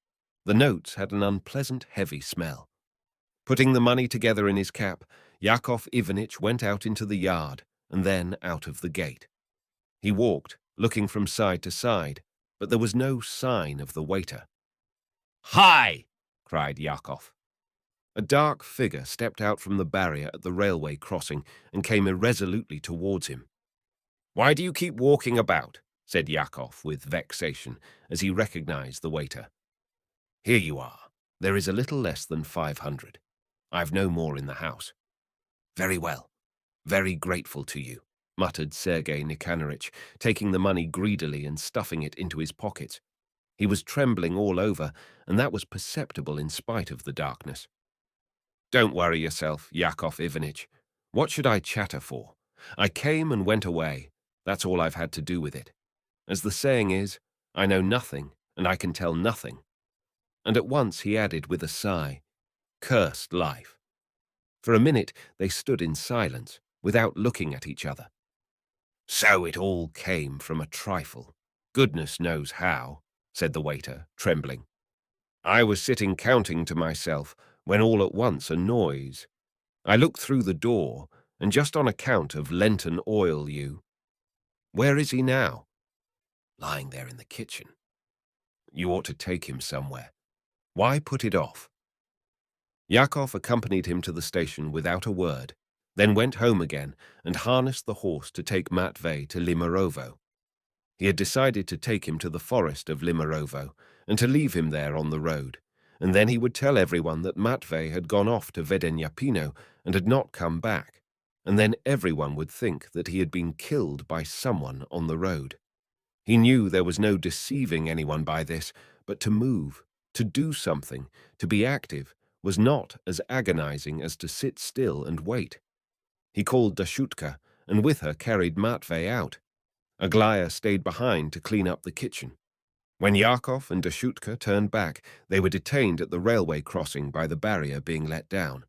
The notes had an unpleasant heavy smell. Putting the money together in his cap, Yakov Ivanitch went out into the yard and then out of the gate. He walked looking from side to side, but there was no sign of the waiter. "Hi!" cried Yakov. A dark figure stepped out from the barrier at the railway crossing and came irresolutely towards him. "Why do you keep walking about?" said Yakov with vexation as he recognized the waiter. "Here you are. There is a little less than 500. I've no more in the house." "Very well. Very grateful to you," muttered Sergei Nikanorovich, taking the money greedily and stuffing it into his pockets. He was trembling all over, and that was perceptible in spite of the darkness. "Don't worry yourself, Yakov Ivanitch. What should I chatter for? I came and went away. That's all I've had to do with it. As the saying is, I know nothing, and I can tell nothing." And at once he added with a sigh, "Cursed life." For a minute they stood in silence, without looking at each other. "So it all came from a trifle. Goodness knows how," said the waiter, trembling. "I was sitting counting to myself, when all at once a noise. I looked through the door, and just on account of Lenten oil you—" "Where is he now?" "Lying there in the kitchen." "You ought to take him somewhere. Why put it off?" Yakov accompanied him to the station without a word, then went home again and harnessed the horse to take Matvey to Limarovo. He had decided to take him to the forest of Limarovo and to leave him there on the road, and then he would tell everyone that Matvey had gone off to Vedenyapino and had not come back, and then everyone would think that he had been killed by someone on the road. He knew there was no deceiving anyone by this, but to move, to do something, to be active, was not as agonizing as to sit still and wait. He called Dashutka, and with her carried Matvey out. Aglaya stayed behind to clean up the kitchen. When Yakov and Dashutka turned back, they were detained at the railway crossing by the barrier being let down.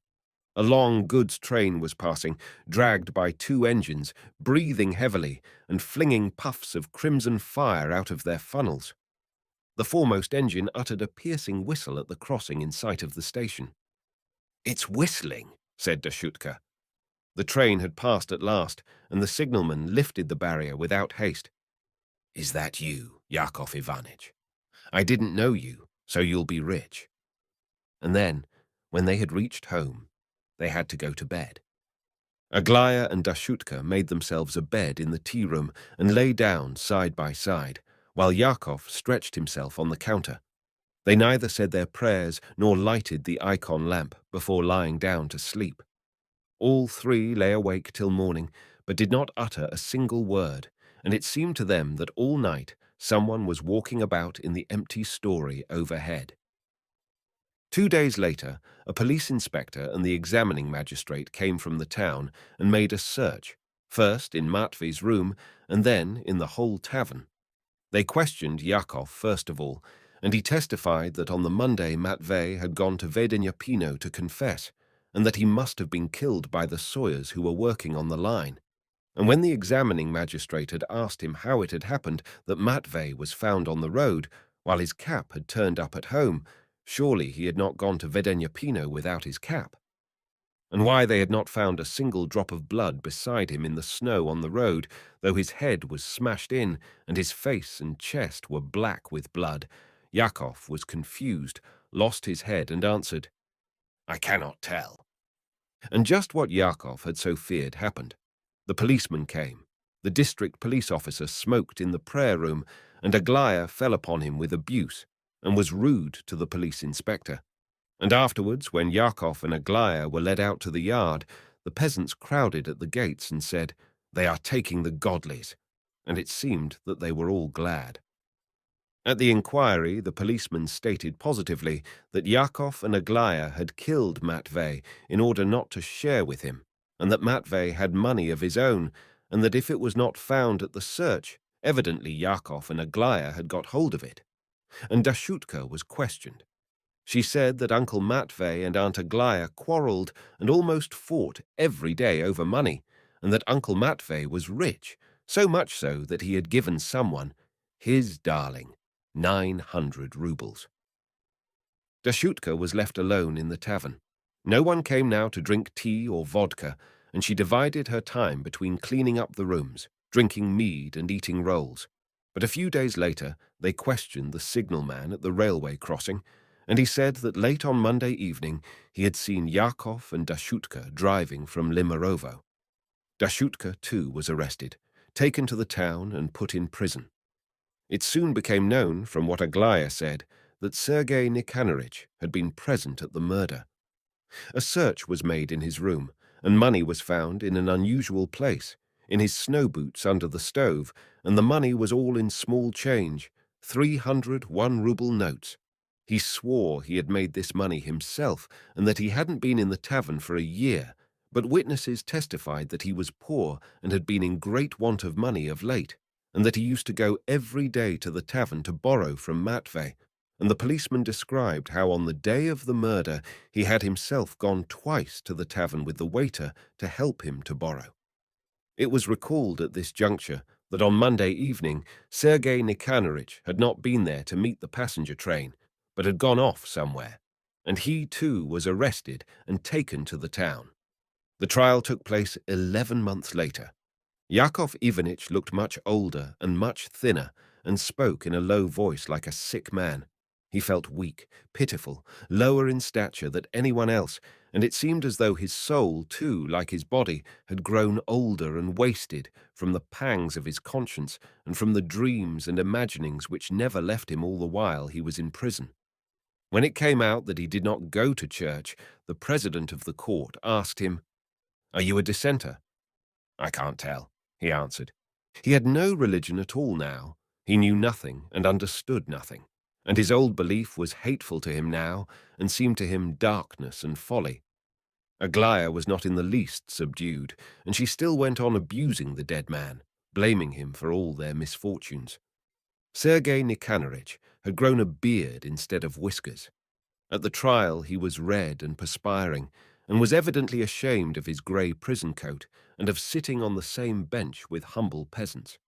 A long goods train was passing, dragged by 2 engines, breathing heavily and flinging puffs of crimson fire out of their funnels. The foremost engine uttered a piercing whistle at the crossing in sight of the station. "It's whistling," said Dashutka. The train had passed at last, and the signalman lifted the barrier without haste. "Is that you, Yakov Ivanitch? I didn't know you, so you'll be rich." And then, when they had reached home, they had to go to bed. Aglaya and Dashutka made themselves a bed in the tea-room and lay down side by side, while Yakov stretched himself on the counter. They neither said their prayers nor lighted the icon lamp before lying down to sleep. All 3 lay awake till morning, but did not utter a single word, and it seemed to them that all night someone was walking about in the empty story overhead. 2 days later, a police inspector and the examining magistrate came from the town and made a search, first in Matvey's room and then in the whole tavern. They questioned Yakov first of all, and he testified that on the Monday Matvey had gone to Vedenyapino to confess, and that he must have been killed by the sawyers who were working on the line. And when the examining magistrate had asked him how it had happened that Matvey was found on the road, while his cap had turned up at home, surely he had not gone to Vedenyapino without his cap. And why they had not found a single drop of blood beside him in the snow on the road, though his head was smashed in and his face and chest were black with blood, Yakov was confused, lost his head, and answered, "I cannot tell." And just what Yakov had so feared happened. The policeman came. The district police officer smoked in the prayer room, and Aglaya fell upon him with abuse and was rude to the police inspector. And afterwards, when Yakov and Aglaya were led out to the yard, the peasants crowded at the gates and said, "They are taking the Godlies," and it seemed that they were all glad. At the inquiry, the policeman stated positively that Yakov and Aglaya had killed Matvey in order not to share with him, and that Matvey had money of his own, and that if it was not found at the search, evidently Yakov and Aglaya had got hold of it. And Dashutka was questioned. She said that Uncle Matvey and Aunt Aglaya quarrelled and almost fought every day over money, and that Uncle Matvey was rich, so much so that he had given someone, his darling, 900 rubles. Dashutka was left alone in the tavern. No one came now to drink tea or vodka, and she divided her time between cleaning up the rooms, drinking mead and eating rolls. But a few days later, they questioned the signalman at the railway crossing, and he said that late on Monday evening he had seen Yakov and Dashutka driving from Limarovo. Dashutka, too, was arrested, taken to the town and put in prison. It soon became known, from what Aglaya said, that Sergei Nikanorovich had been present at the murder. A search was made in his room, and money was found in an unusual place, in his snow boots under the stove, and the money was all in small change, 300 one-ruble notes. He swore he had made this money himself, and that he hadn't been in the tavern for a year, but witnesses testified that he was poor and had been in great want of money of late, and that he used to go every day to the tavern to borrow from Matvey, and the policeman described how on the day of the murder he had himself gone twice to the tavern with the waiter to help him to borrow. It was recalled at this juncture that on Monday evening Sergei Nikanorovich had not been there to meet the passenger train, but had gone off somewhere, and he too was arrested and taken to the town. The trial took place 11 months later. Yakov Ivanitch looked much older and much thinner, and spoke in a low voice like a sick man. He felt weak, pitiful, lower in stature than anyone else, and it seemed as though his soul, too, like his body, had grown older and wasted from the pangs of his conscience and from the dreams and imaginings which never left him all the while he was in prison. When it came out that he did not go to church, the president of the court asked him, "Are you a dissenter?" "I can't tell," he answered. He had no religion at all now. He knew nothing and understood nothing, and his old belief was hateful to him now and seemed to him darkness and folly. Aglaya was not in the least subdued, and she still went on abusing the dead man, blaming him for all their misfortunes. Sergei Nikanorovich had grown a beard instead of whiskers. At the trial he was red and perspiring, and was evidently ashamed of his grey prison coat and of sitting on the same bench with humble peasants.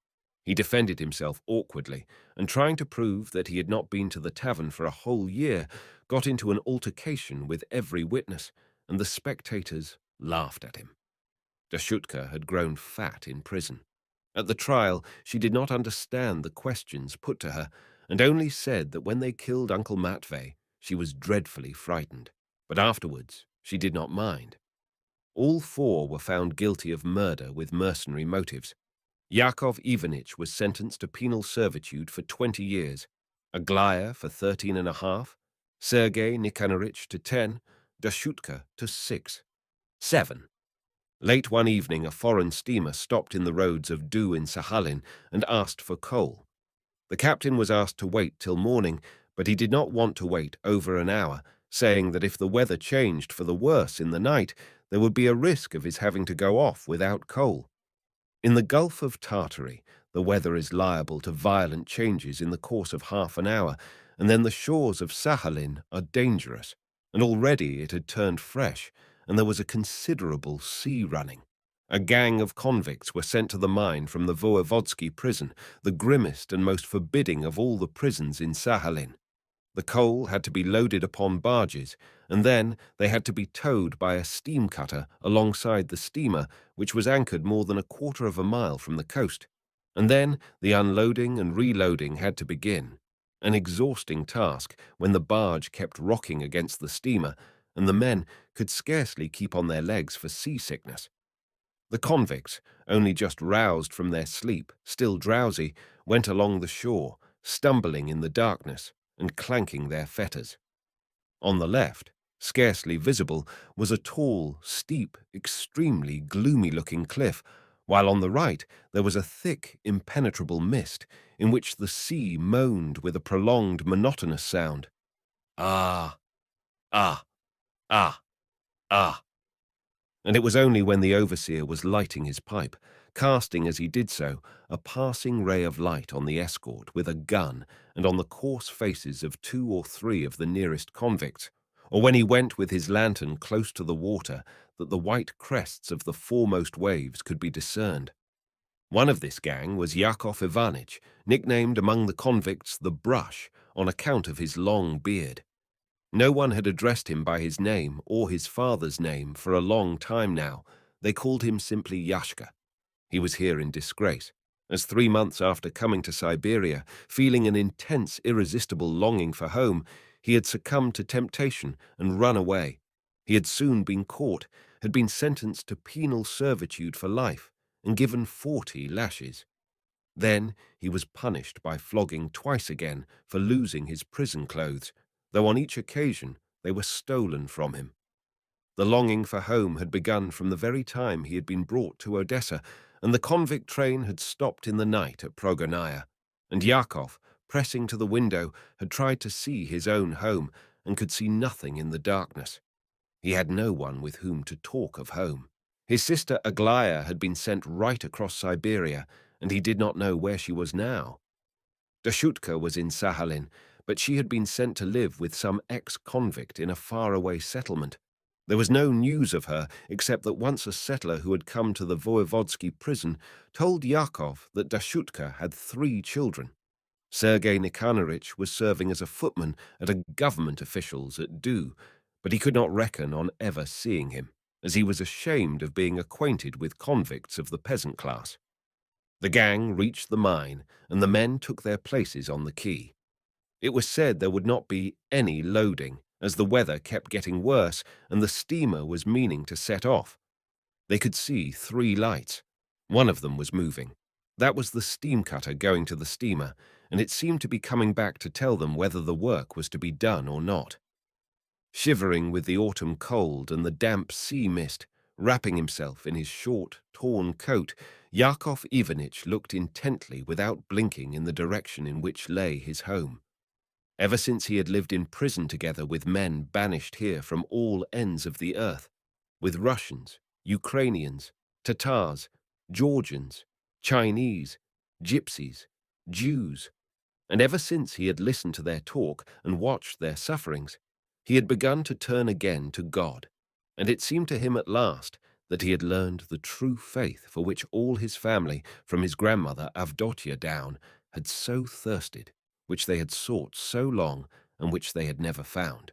He defended himself awkwardly, and trying to prove that he had not been to the tavern for a whole year, got into an altercation with every witness, and the spectators laughed at him. Dashutka had grown fat in prison. At the trial, she did not understand the questions put to her, and only said that when they killed Uncle Matvey, she was dreadfully frightened, but afterwards she did not mind. All four were found guilty of murder with mercenary motives. Yakov Ivanitch was sentenced to penal servitude for 20 years, Aglaya for 13.5, Sergei Nikanorovich to 10, Dashutka to 6. 7. Late one evening, a foreign steamer stopped in the roads of Du in Sakhalin and asked for coal. The captain was asked to wait till morning, but he did not want to wait over an hour, saying that if the weather changed for the worse in the night, there would be a risk of his having to go off without coal. In the Gulf of Tartary, the weather is liable to violent changes in the course of half an hour, and then the shores of Sakhalin are dangerous, and already it had turned fresh, and there was a considerable sea running. A gang of convicts were sent to the mine from the Voevodsky prison, the grimmest and most forbidding of all the prisons in Sakhalin. The coal had to be loaded upon barges, and then they had to be towed by a steam cutter alongside the steamer, which was anchored more than a quarter of a mile from the coast. And then the unloading and reloading had to begin, an exhausting task when the barge kept rocking against the steamer, and the men could scarcely keep on their legs for seasickness. The convicts, only just roused from their sleep, still drowsy, went along the shore, stumbling in the darkness and clanking their fetters. On the left, scarcely visible, was a tall, steep, extremely gloomy-looking cliff, while on the right there was a thick, impenetrable mist, in which the sea moaned with a prolonged, monotonous sound. Ah, ah, ah, ah. And it was only when the overseer was lighting his pipe, casting as he did so a passing ray of light on the escort with a gun and on the coarse faces of 2 or 3 of the nearest convicts, or when he went with his lantern close to the water, that the white crests of the foremost waves could be discerned. One of this gang was Yakov Ivanitch, nicknamed among the convicts the Brush on account of his long beard. No one had addressed him by his name or his father's name for a long time now. They called him simply Yashka. He was here in disgrace. as 3 months after coming to Siberia, feeling an intense, irresistible longing for home, he had succumbed to temptation and run away. He had soon been caught, had been sentenced to penal servitude for life, and given 40 lashes. Then he was punished by flogging twice again for losing his prison clothes, though on each occasion they were stolen from him. The longing for home had begun from the very time he had been brought to Odessa, and the convict train had stopped in the night at Progonaya, and Yakov, pressing to the window, had tried to see his own home and could see nothing in the darkness. He had no one with whom to talk of home. His sister Aglaya had been sent right across Siberia, and he did not know where she was now. Dashutka was in Sahalin, but she had been sent to live with some ex-convict in a faraway settlement. There was no news of her except that once a settler who had come to the Voyevodsky prison told Yakov that Dashutka had 3 children. Sergei Nikanorovich was serving as a footman at a government official's at Du, but he could not reckon on ever seeing him, as he was ashamed of being acquainted with convicts of the peasant class. The gang reached the mine, and the men took their places on the quay. It was said there would not be any loading, as the weather kept getting worse and the steamer was meaning to set off. They could see 3 lights. One of them was moving. That was the steam cutter going to the steamer, and it seemed to be coming back to tell them whether the work was to be done or not. Shivering with the autumn cold and the damp sea mist, wrapping himself in his short, torn coat, Yakov Ivanitch looked intently without blinking in the direction in which lay his home. Ever since he had lived in prison together with men banished here from all ends of the earth, with Russians, Ukrainians, Tatars, Georgians, Chinese, Gypsies, Jews, and ever since he had listened to their talk and watched their sufferings, he had begun to turn again to God, and it seemed to him at last that he had learned the true faith for which all his family, from his grandmother Avdotia down, had so thirsted, which they had sought so long and which they had never found.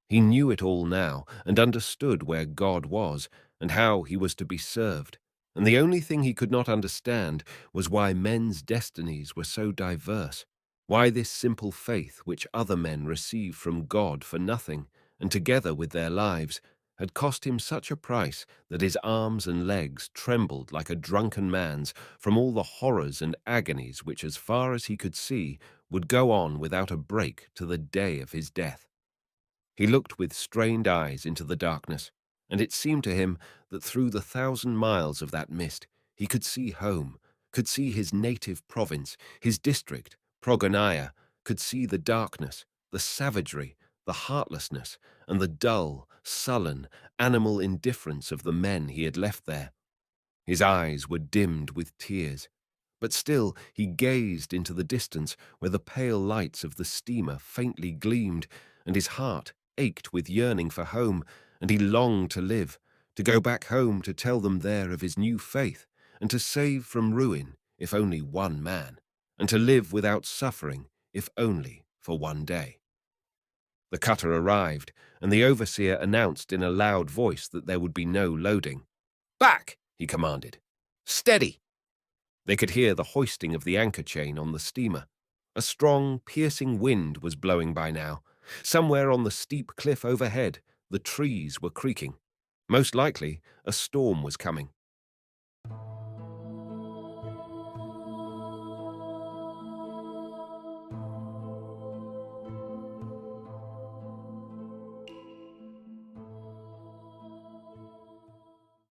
He knew it all now and understood where God was and how he was to be served, and the only thing he could not understand was why men's destinies were so diverse, why this simple faith which other men receive from God for nothing and together with their lives had cost him such a price that his arms and legs trembled like a drunken man's from all the horrors and agonies which, as far as he could see, would go on without a break to the day of his death. He looked with strained eyes into the darkness, and it seemed to him that through the 1,000 miles of that mist he could see home, could see his native province, his district, Progonaya, could see the darkness, the savagery, the heartlessness, and the dull, sullen, animal indifference of the men he had left there. His eyes were dimmed with tears, but still he gazed into the distance where the pale lights of the steamer faintly gleamed, and his heart ached with yearning for home, and he longed to live, to go back home to tell them there of his new faith, and to save from ruin, if only one man, and to live without suffering, if only for one day. The cutter arrived, and the overseer announced in a loud voice that there would be no loading. "Back!" he commanded. "Steady!" They could hear the hoisting of the anchor chain on the steamer. A strong, piercing wind was blowing by now. Somewhere on the steep cliff overhead, the trees were creaking. Most likely, a storm was coming.